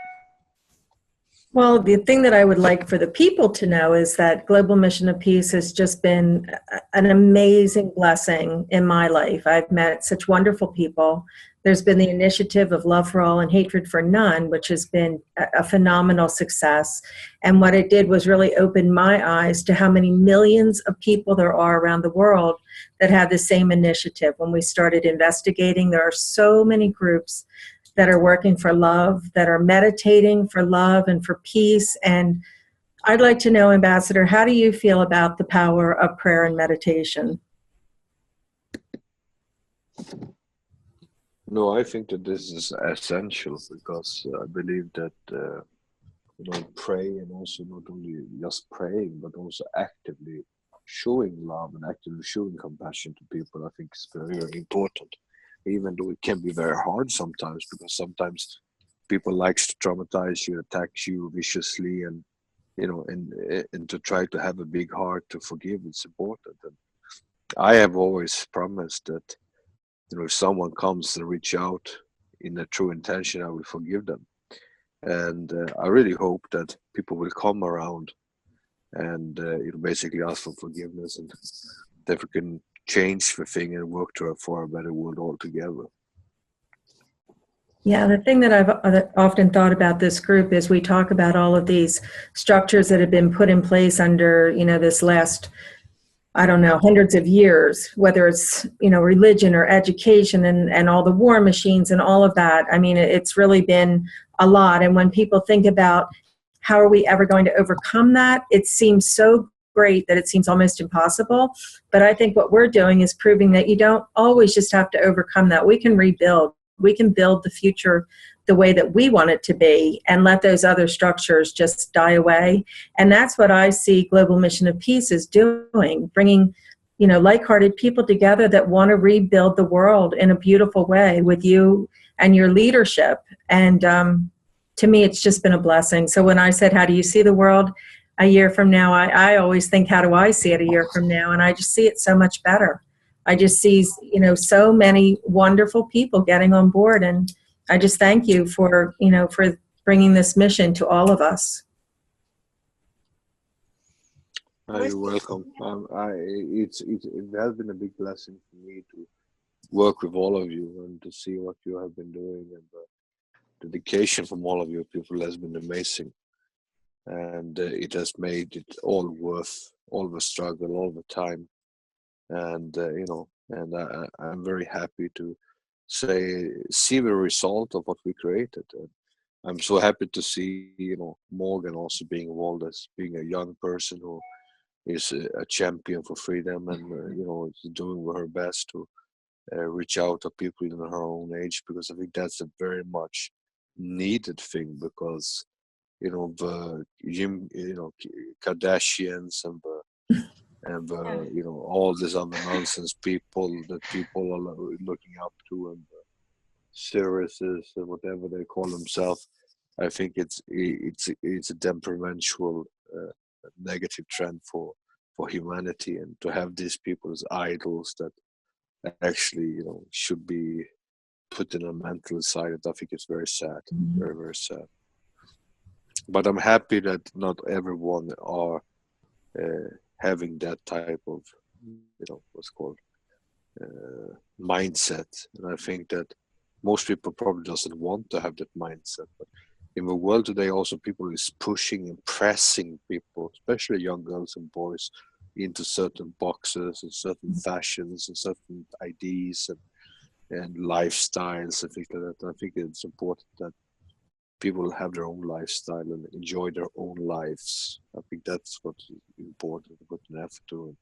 Well, the thing that I would like for the people to know is that Global Mission of Peace has just been an amazing blessing in my life. I've met such wonderful people. There's been the initiative of Love for All and Hatred for None, which has been a phenomenal success. And what it did was really open my eyes to how many millions of people there are around the world that have the same initiative. When we started investigating, there are so many groups that are working for love, that are meditating for love and for peace. And I'd like to know, Ambassador, how do you feel about the power of prayer and meditation? No, I think that this is essential because I believe that you know, pray and also not only just praying, but also actively showing love and actively showing compassion to people, I think is very, very important. Even though it can be very hard sometimes, because sometimes people likes to traumatize you, attack you viciously, and you know, and to try to have a big heart to forgive, it's important. And I have always promised that, you know, if someone comes and reach out in a true intention, I will forgive them. And I really hope that people will come around and you know, basically ask for forgiveness, and that we can change the thing and work for a better world altogether. Yeah, the thing that I've often thought about this group is we talk about all of these structures that have been put in place under, you know, this last, I don't know, hundreds of years, whether it's, you know, religion or education and all the war machines and all of that. I mean, it's really been a lot. And when people think about how are we ever going to overcome that, it seems so great that it seems almost impossible. But I think what we're doing is proving that you don't always just have to overcome that. We can rebuild. We can build the future the way that we want it to be and let those other structures just die away. And that's what I see Global Mission of Peace is doing, bringing, you know, like-hearted people together that want to rebuild the world in a beautiful way with you and your leadership. And to me, it's just been a blessing. So when I said, how do you see the world a year from now, I always think, how do I see it a year from now? And I just see it so much better. I just see, you know, so many wonderful people getting on board. And I just thank you for, you know, for bringing this mission to all of us. You're welcome. It has been a big blessing for me to work with all of you and to see what you have been doing, and the dedication from all of you people has been amazing. And it has made it all worth all the struggle, all the time. And you know, and I'm very happy to see the result of what we created. And I'm so happy to see, you know, Morgan also being involved as being a young person who is a champion for freedom, and you know, is doing her best to reach out to people in her own age, because I think that's a very much needed thing, because you know, the you know, Kardashians and you know, all these other nonsense people that people are looking up to, and Syrises and whatever they call themselves. I think it's a temperamental negative trend for humanity, and to have these people as idols that actually, you know, should be put in a mental asylum. I think it's very sad, very, very sad. But I'm happy that not everyone are having that type of, you know, what's called mindset. And I think that most people probably doesn't want to have that mindset, but in the world today, also people is pushing and pressing people, especially young girls and boys, into certain boxes and certain fashions and certain ideas and lifestyles and things like that. I think it's important that people have their own lifestyle and enjoy their own lives. I think that's what's important to put an effort to, and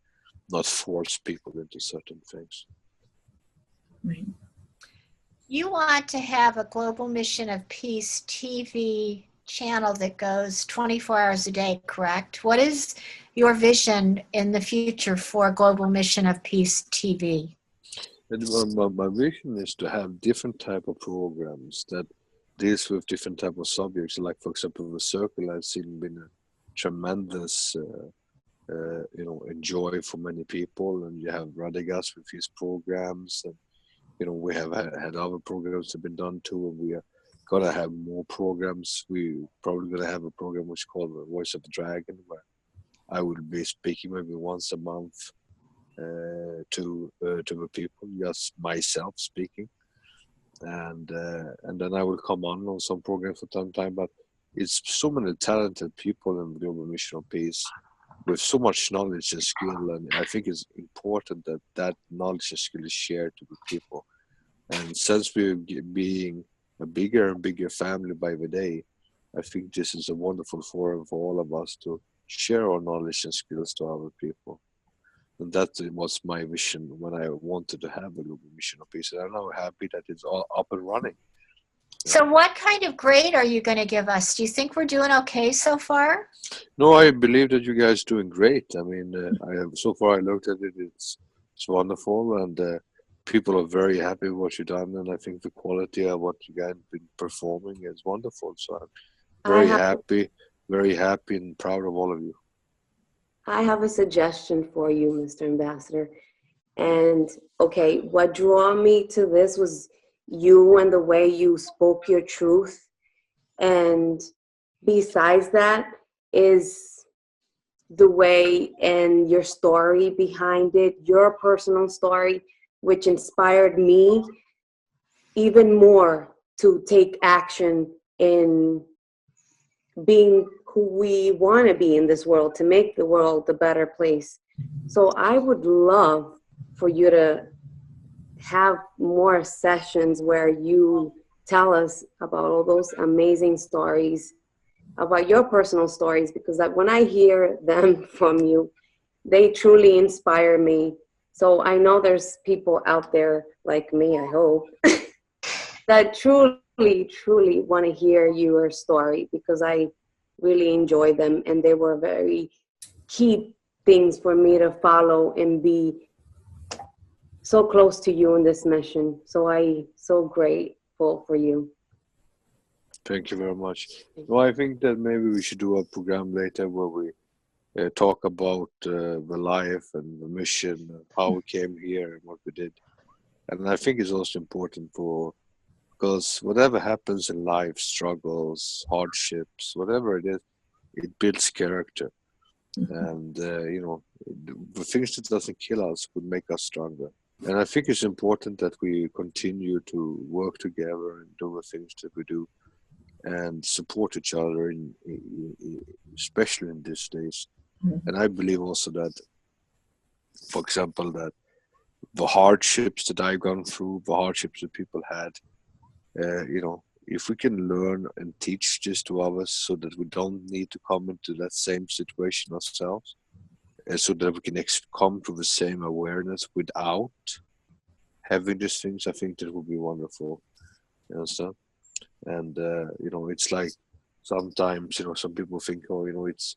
not force people into certain things. Right. You want to have a Global Mission of Peace TV channel that goes 24 hours a day, correct? What is your vision in the future for Global Mission of Peace TV? And my vision is to have different type of programs that deals with different type of subjects. Like, for example, the circle I've seen been a tremendous enjoy for many people, and you have Radigas with his programs, and we have had other programs that have been done too, and we are gonna have more programs. We probably gonna have a program which is called the Voice of the Dragon, where I will be speaking maybe once a month to the people, just myself speaking, and then I will come on some programs from time to time. But it's so many talented people in the Global Mission of Peace with so much knowledge and skill, and I think it's important that that knowledge and skill is shared to the people. And since we're being a bigger and bigger family by the day, I think this is a wonderful forum for all of us to share our knowledge and skills to other people. And that was my vision when I wanted to have a Global Mission of Peace. And I'm now happy that it's all up and running. So what kind of grade are you going to give us? Do you think we're doing okay so far? No, I believe that you guys are doing great. I mean, so far I looked at it, it's wonderful, and people are very happy with what you've done, and I think the quality of what you guys have been performing is wonderful. So I'm very happy and proud of all of you. I have a suggestion for you, Mr. Ambassador. And okay, what drew me to this was you and the way you spoke your truth. And besides that is the way and your story behind it, your personal story, which inspired me even more to take action in being who we want to be in this world, to make the world a better place. So I would love for you to have more sessions where you tell us about all those amazing stories, about your personal stories, because when I hear them from you, they truly inspire me. So I know there's people out there like me, I hope, that truly want to hear your story, because I really enjoy them, and they were very key things for me to follow and be so close to you in this mission. So so grateful for you. Thank you very much. Well, I think that maybe we should do a program later where we talk about the life and the mission, and how we came here and what we did. And I think it's also important because whatever happens in life, struggles, hardships, whatever it is, it builds character. And, the things that doesn't kill us would make us stronger. And I think it's important that we continue to work together and do the things that we do and support each other, especially in these days. And I believe also that, for example, that the hardships that I've gone through, the hardships that people had, if we can learn and teach this to others so that we don't need to come into that same situation ourselves, so that we can come to the same awareness without having these things, I think that would be wonderful. You understand? And it's like sometimes some people think, it's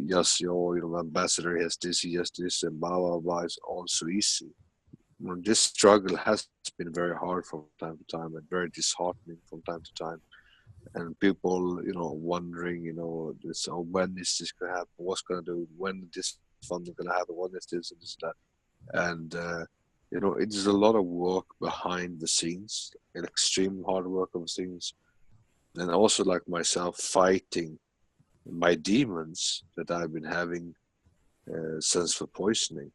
just ambassador has this, he has this, and blah blah blah. It's all so easy. This struggle has been very hard from time to time, and very disheartening from time to time. And people, wondering, when is this going to happen? What's going to do? When is this funding going to happen? When is this and this and that? And it is a lot of work behind the scenes, an extreme hard work of the scenes, and also like myself fighting my demons that I've been having since the poisoning,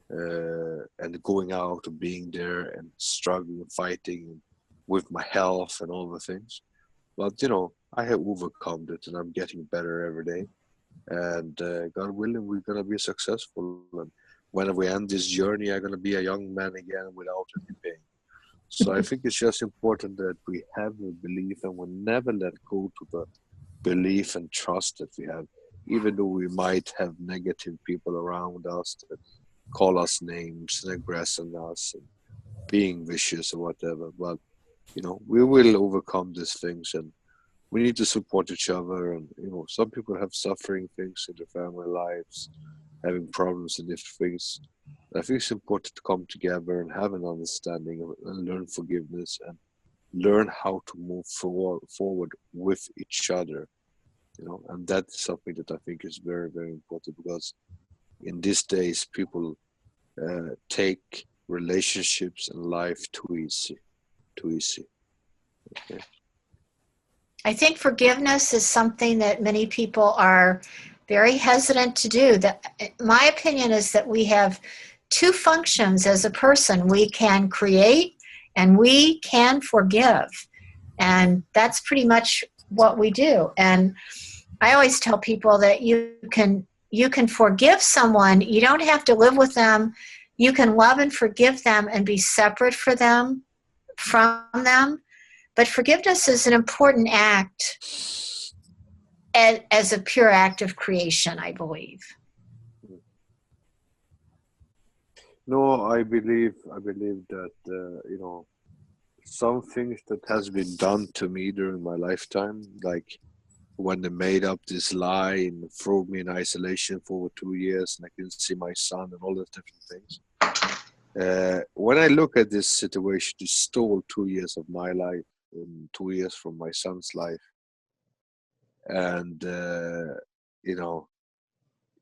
and going out and being there and struggling and fighting with my health and all the things. But I have overcome it, and I'm getting better every day. And God willing, we're gonna be successful. And when we end this journey, I'm gonna be a young man again without any pain. So I think it's just important that we have a belief and we never let go to the belief and trust that we have, even though we might have negative people around us that call us names and aggress on us and being vicious or whatever. But we will overcome these things, and we need to support each other. And some people have suffering things in their family lives, having problems and different things. I think it's important to come together and have an understanding and learn forgiveness and learn how to move forward with each other. And that's something that I think is very, very important, because in these days people take relationships and life too easy. Okay. I think forgiveness is something that many people are very hesitant to do. My opinion is that we have two functions as a person. We can create and we can forgive. And that's pretty much what we do. And I always tell people that you can forgive someone. You don't have to live with them. You can love and forgive them and be separate from them. But forgiveness is an important act as a pure act of creation, I believe. No, I believe that some things that has been done to me during my lifetime, like when they made up this lie and threw me in isolation for over 2 years, and I couldn't see my son and all those different things. When I look at this situation, it stole 2 years of my life and 2 years from my son's life, and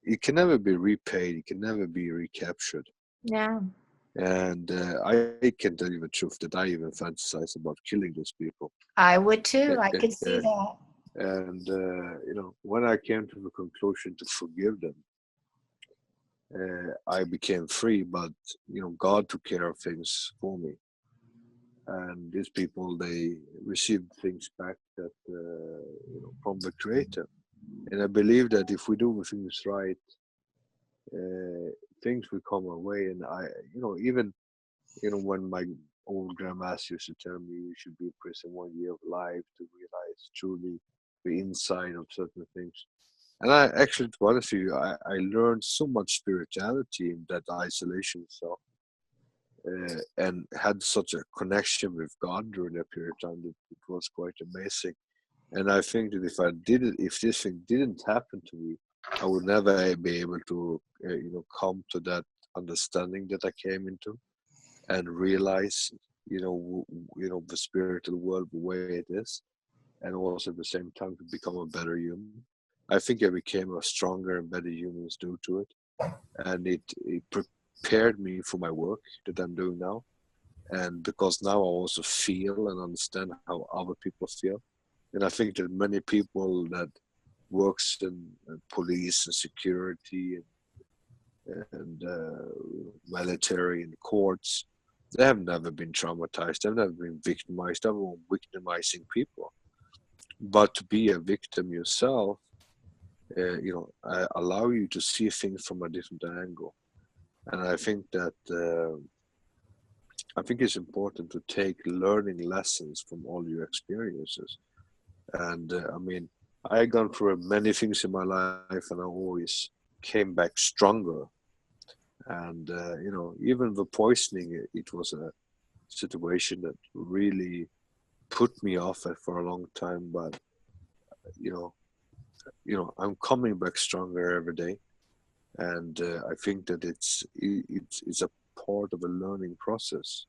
it can never be repaid. It can never be recaptured. Yeah. And I can tell you the truth that I even fantasize about killing these people. I would too. I could see that. And when I came to the conclusion to forgive them, I became free. But God took care of things for me, and these people, they received things back that from the Creator. And I believe that if we do the things right, things will come our way. And even when my old grandmaster used to tell me you should be in prison 1 year of life to realize truly the inside of certain things. And I actually, to be honest with you, I learned so much spirituality in that isolation. So, and had such a connection with God during that period of time that it was quite amazing. And I think that if this thing didn't happen to me, I would never be able to, come to that understanding that I came into and realize, the spiritual world the way it is, and also at the same time to become a better human. I think I became a stronger and better human due to it, and it prepared me for my work that I'm doing now. And because now I also feel and understand how other people feel, and I think that many people that works in police and security and military and courts, they have never been traumatized. They've never been victimized. They've been victimizing people. But to be a victim yourself, allow you to see things from a different angle. And I think that it's important to take learning lessons from all your experiences. And I gone through many things in my life, and I always came back stronger. And even the poisoning, it was a situation that really put me off it for a long time. But I'm coming back stronger every day, and I think that it's a part of a learning process.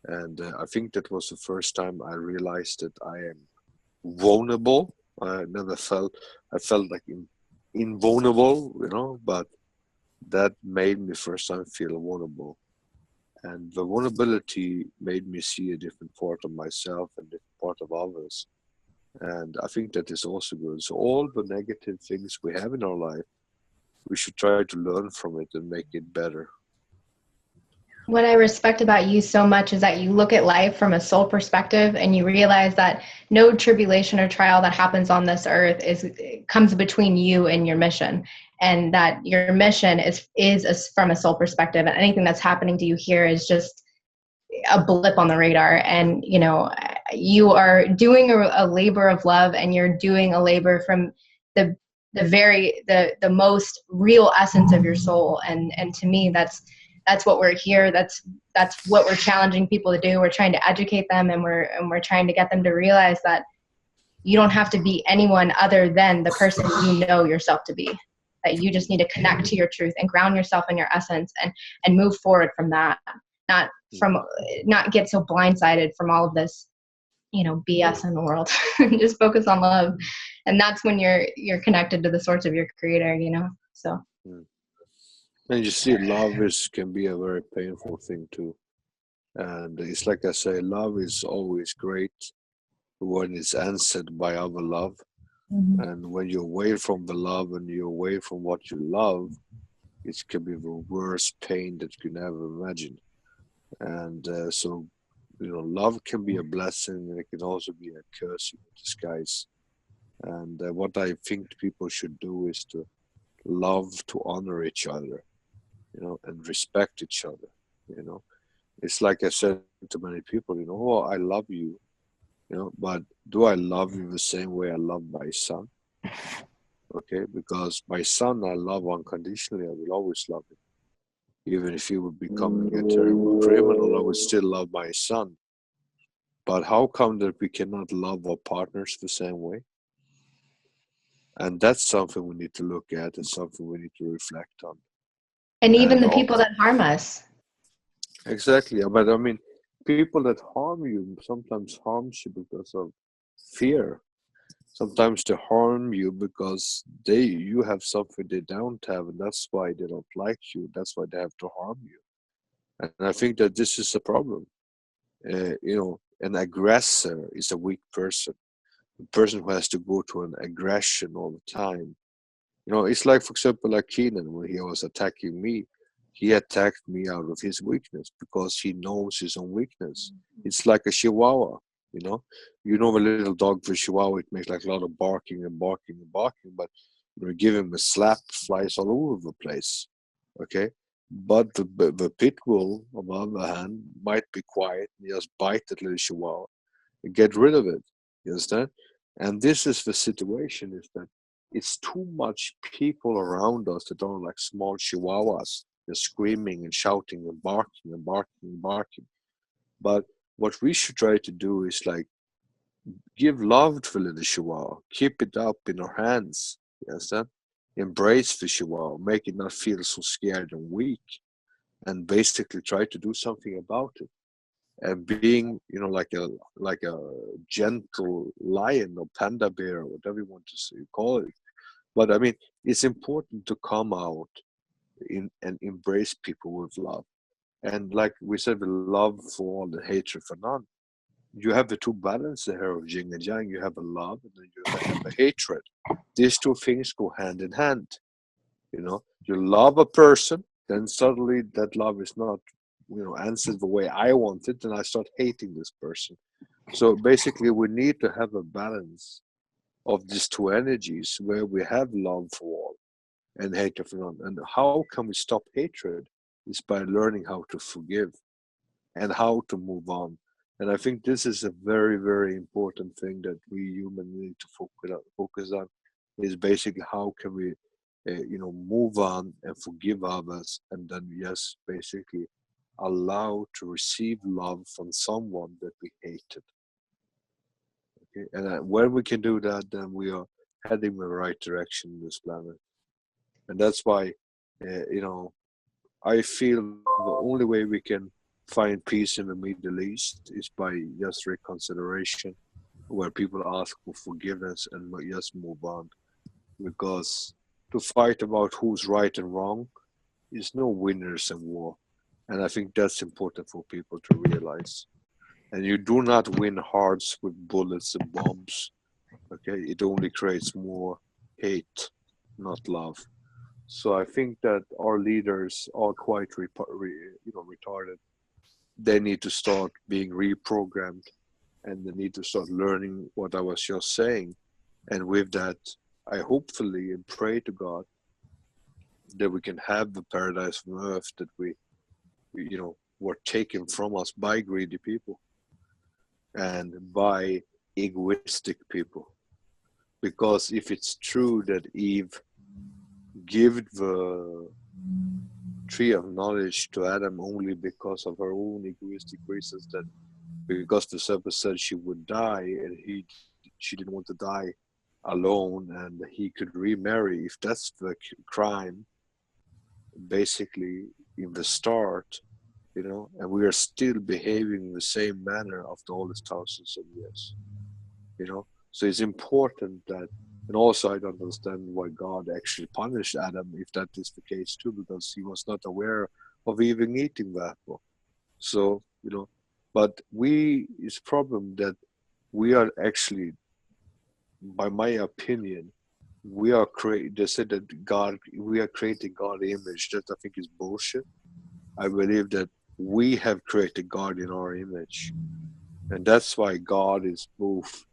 And I think that was the first time I realized that I am vulnerable. I felt like invulnerable, but that made me first time feel vulnerable. And the vulnerability made me see a different part of myself and different part of others. And I think that is also good. So all the negative things we have in our life, we should try to learn from it and make it better. What I respect about you so much is that you look at life from a soul perspective, and you realize that no tribulation or trial that happens on this earth comes between you and your mission, and that your mission is from a soul perspective, and anything that's happening to you here is just a blip on the radar. And you are doing a labor of love, and you're doing a labor from the the most real essence of your soul. And to me, that's what we're here. That's what we're challenging people to do. We're trying to educate them, and we're trying to get them to realize that you don't have to be anyone other than the person you know yourself to be. That you just need to connect to your truth and ground yourself in your essence, and move forward from that. Not get so blindsided from all of this, BS in the world. Just focus on love, and that's when you're connected to the source of your creator. So. And you see, can be a very painful thing too. And it's like I say, love is always great when it's answered by other love. Mhm. And when you're away from the love and you're away from what you love, it can be the worst pain that you can ever imagine. And so, love can be a blessing, and it can also be a curse in disguise. And what I think people should do is to love, to honor each other, and respect each other. It's like I said to many people, oh, I love you, but do I love you the same way I love my son? Okay, because my son I love unconditionally. I will always love him. Even if he would become a terrible criminal, I would still love my son. But how come that we cannot love our partners the same way? And that's something we need to look at, and something we need to reflect on. And even And the people that harm us. Exactly, but I mean, people that harm you sometimes harms you because of fear. Sometimes they harm you because you have something they don't have, and that's why they don't like you. That's why they have to harm you. And I think that this is a problem. An aggressor is a weak person. A person who has to go to an aggression all the time. It's like, for example, like Keenan, when he was attacking me, he attacked me out of his weakness because he knows his own weakness. It's like a chihuahua, you know. A little dog for chihuahua, it makes like a lot of barking and barking and barking, but when you give him a slap, flies all over the place, okay? But the pit bull, on the other hand, might be quiet and just bite that little chihuahua and get rid of it, you understand? And this is the situation, is that it's too much people around us that are like small chihuahuas. They're screaming and shouting and barking and barking and barking. But what we should try to do is like give love to the little chihuahua, keep it up in our hands. You understand? Embrace the chihuahua, make it not feel so scared and weak, and basically try to do something about it. And being, like a gentle lion or panda bear or whatever you want to say, call it. But I mean, it's important to come out and embrace people with love. And like we said, with love for all and hatred for none. You have the two balances here of yin and yang. You have a love and then you have a hatred. These two things go hand in hand. You love a person, then suddenly that love is not, answered the way I want it, and I start hating this person. So basically, we need to have a balance of these two energies where we have love for all and hatred for none. And how can we stop hatred? Is by learning how to forgive and how to move on. And I think this is a very, very important thing that we humans need to focus on. Is basically how can we, move on and forgive others, and then yes, basically allow to receive love from someone that we hated. Okay, and when we can do that, then we are heading in the right direction in this planet. And that's why, I feel the only way we can find peace in the Middle East is by just reconsideration, where people ask for forgiveness and just move on. Because to fight about who's right and wrong is no winners in war. And I think that's important for people to realize. And you do not win hearts with bullets and bombs. Okay, it only creates more hate, not love. So I think that our leaders are quite retarded. They need to start being reprogrammed, and they need to start learning what I was just saying. And with that, I hopefully and pray to God that we can have the paradise on earth that we were taken from us by greedy people and by egoistic people. Because if it's true that Eve gave the tree of knowledge to Adam only because of her own egoistic reasons, that because the serpent said she would die and she didn't want to die alone and he could remarry, if that's the crime basically in the start, and we are still behaving in the same manner after all these thousands of years, so it's important that, and also I don't understand why God actually punished Adam if that is the case too, because he was not aware of even eating the apple. So, but it's a problem that we are actually, by my opinion, they said that we are creating God's image. That I think is bullshit. I believe that we have created God in our image. And that's why God is both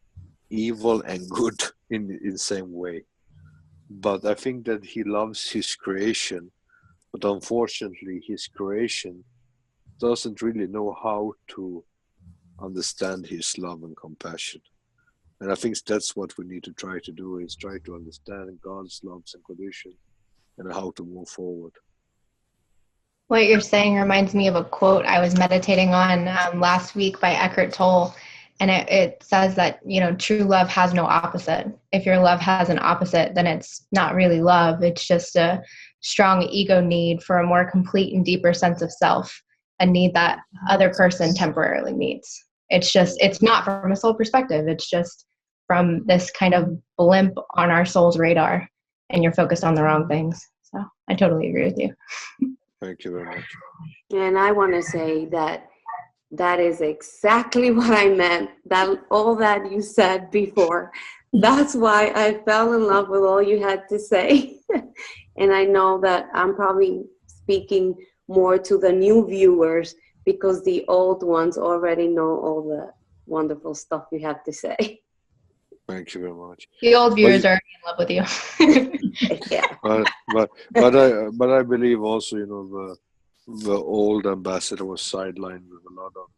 evil and good in the same way. But I think that he loves his creation, but unfortunately his creation doesn't really know how to understand his love and compassion. And I think that's what we need to try to do, is try to understand God's loves and condition and how to move forward. What you're saying reminds me of a quote I was meditating on last week by Eckhart Tolle. And it says that, true love has no opposite. If your love has an opposite, then it's not really love. It's just a strong ego need for a more complete and deeper sense of self, a need that other person temporarily meets. It's not from a soul perspective. It's just from this kind of blimp on our soul's radar, and you're focused on the wrong things. So I totally agree with you. Thank you very much. And I want to say that is exactly what I meant. That all that you said before. That's why I fell in love with all you had to say. And I know that I'm probably speaking more to the new viewers because the old ones already know all the wonderful stuff you have to say. Thank you very much. The old viewers are in love with you. Yeah. But I believe also, the old ambassador was sidelined with a lot of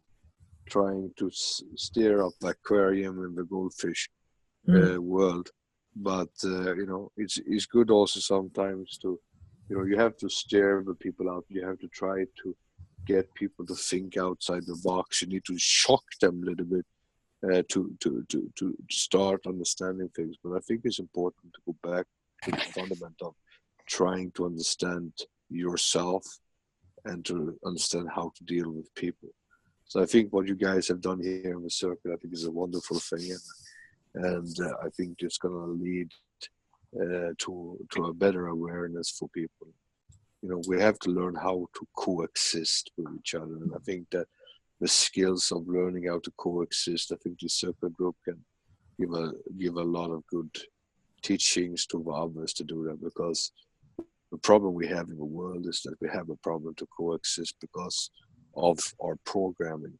trying to steer up the aquarium in the goldfish world. But it's good also sometimes to, you have to steer the people out. You have to try to get people to think outside the box. You need to shock them a little bit to start understanding things. But I think it's important to go back to the fundament of trying to understand yourself and to understand how to deal with people. So I think what you guys have done here in the circle, I think is a wonderful thing, and I think it's going to lead to a better awareness for people. We have to learn how to coexist with each other, and I think that the skills of learning how to coexist, I think the circle group can give a lot of good teachings to others to do that, because the problem we have in the world is that we have a problem to coexist because of our programming.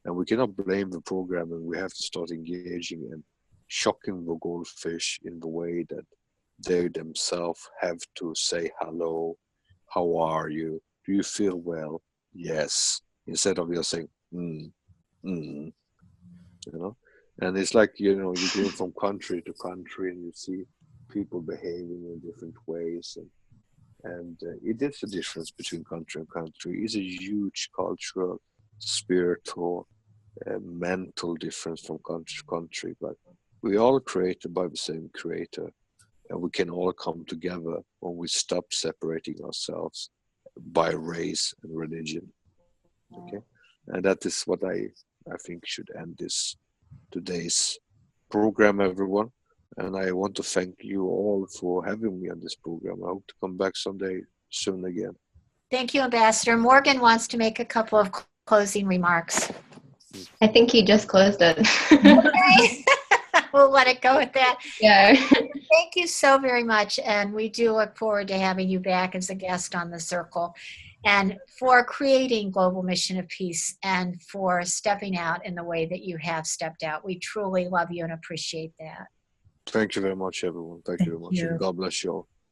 And we cannot blame the programming. We have to start engaging and shocking the goldfish in the way that they themselves have to say hello, how are you, do you feel well, yes, instead of just saying and it's like you go from country to country and you see people behaving in different ways, and it is a difference between country and country. It's a huge cultural, spiritual, mental difference from country to country, but we all created by the same creator, and we can all come together when we stop separating ourselves by race and religion. Okay, and that is what I think should end today's program, everyone. And I want to thank you all for having me on this program. I hope to come back someday soon again. Thank you, Ambassador. Morgan wants to make a couple of closing remarks. I think he just closed it. Okay. We'll let it go at that. Yeah. Thank you so very much. And we do look forward to having you back as a guest on the Circle, and for creating Global Mission of Peace and for stepping out in the way that you have stepped out. We truly love you and appreciate that. Thank you very much, everyone. Thank you very much. And God bless you all.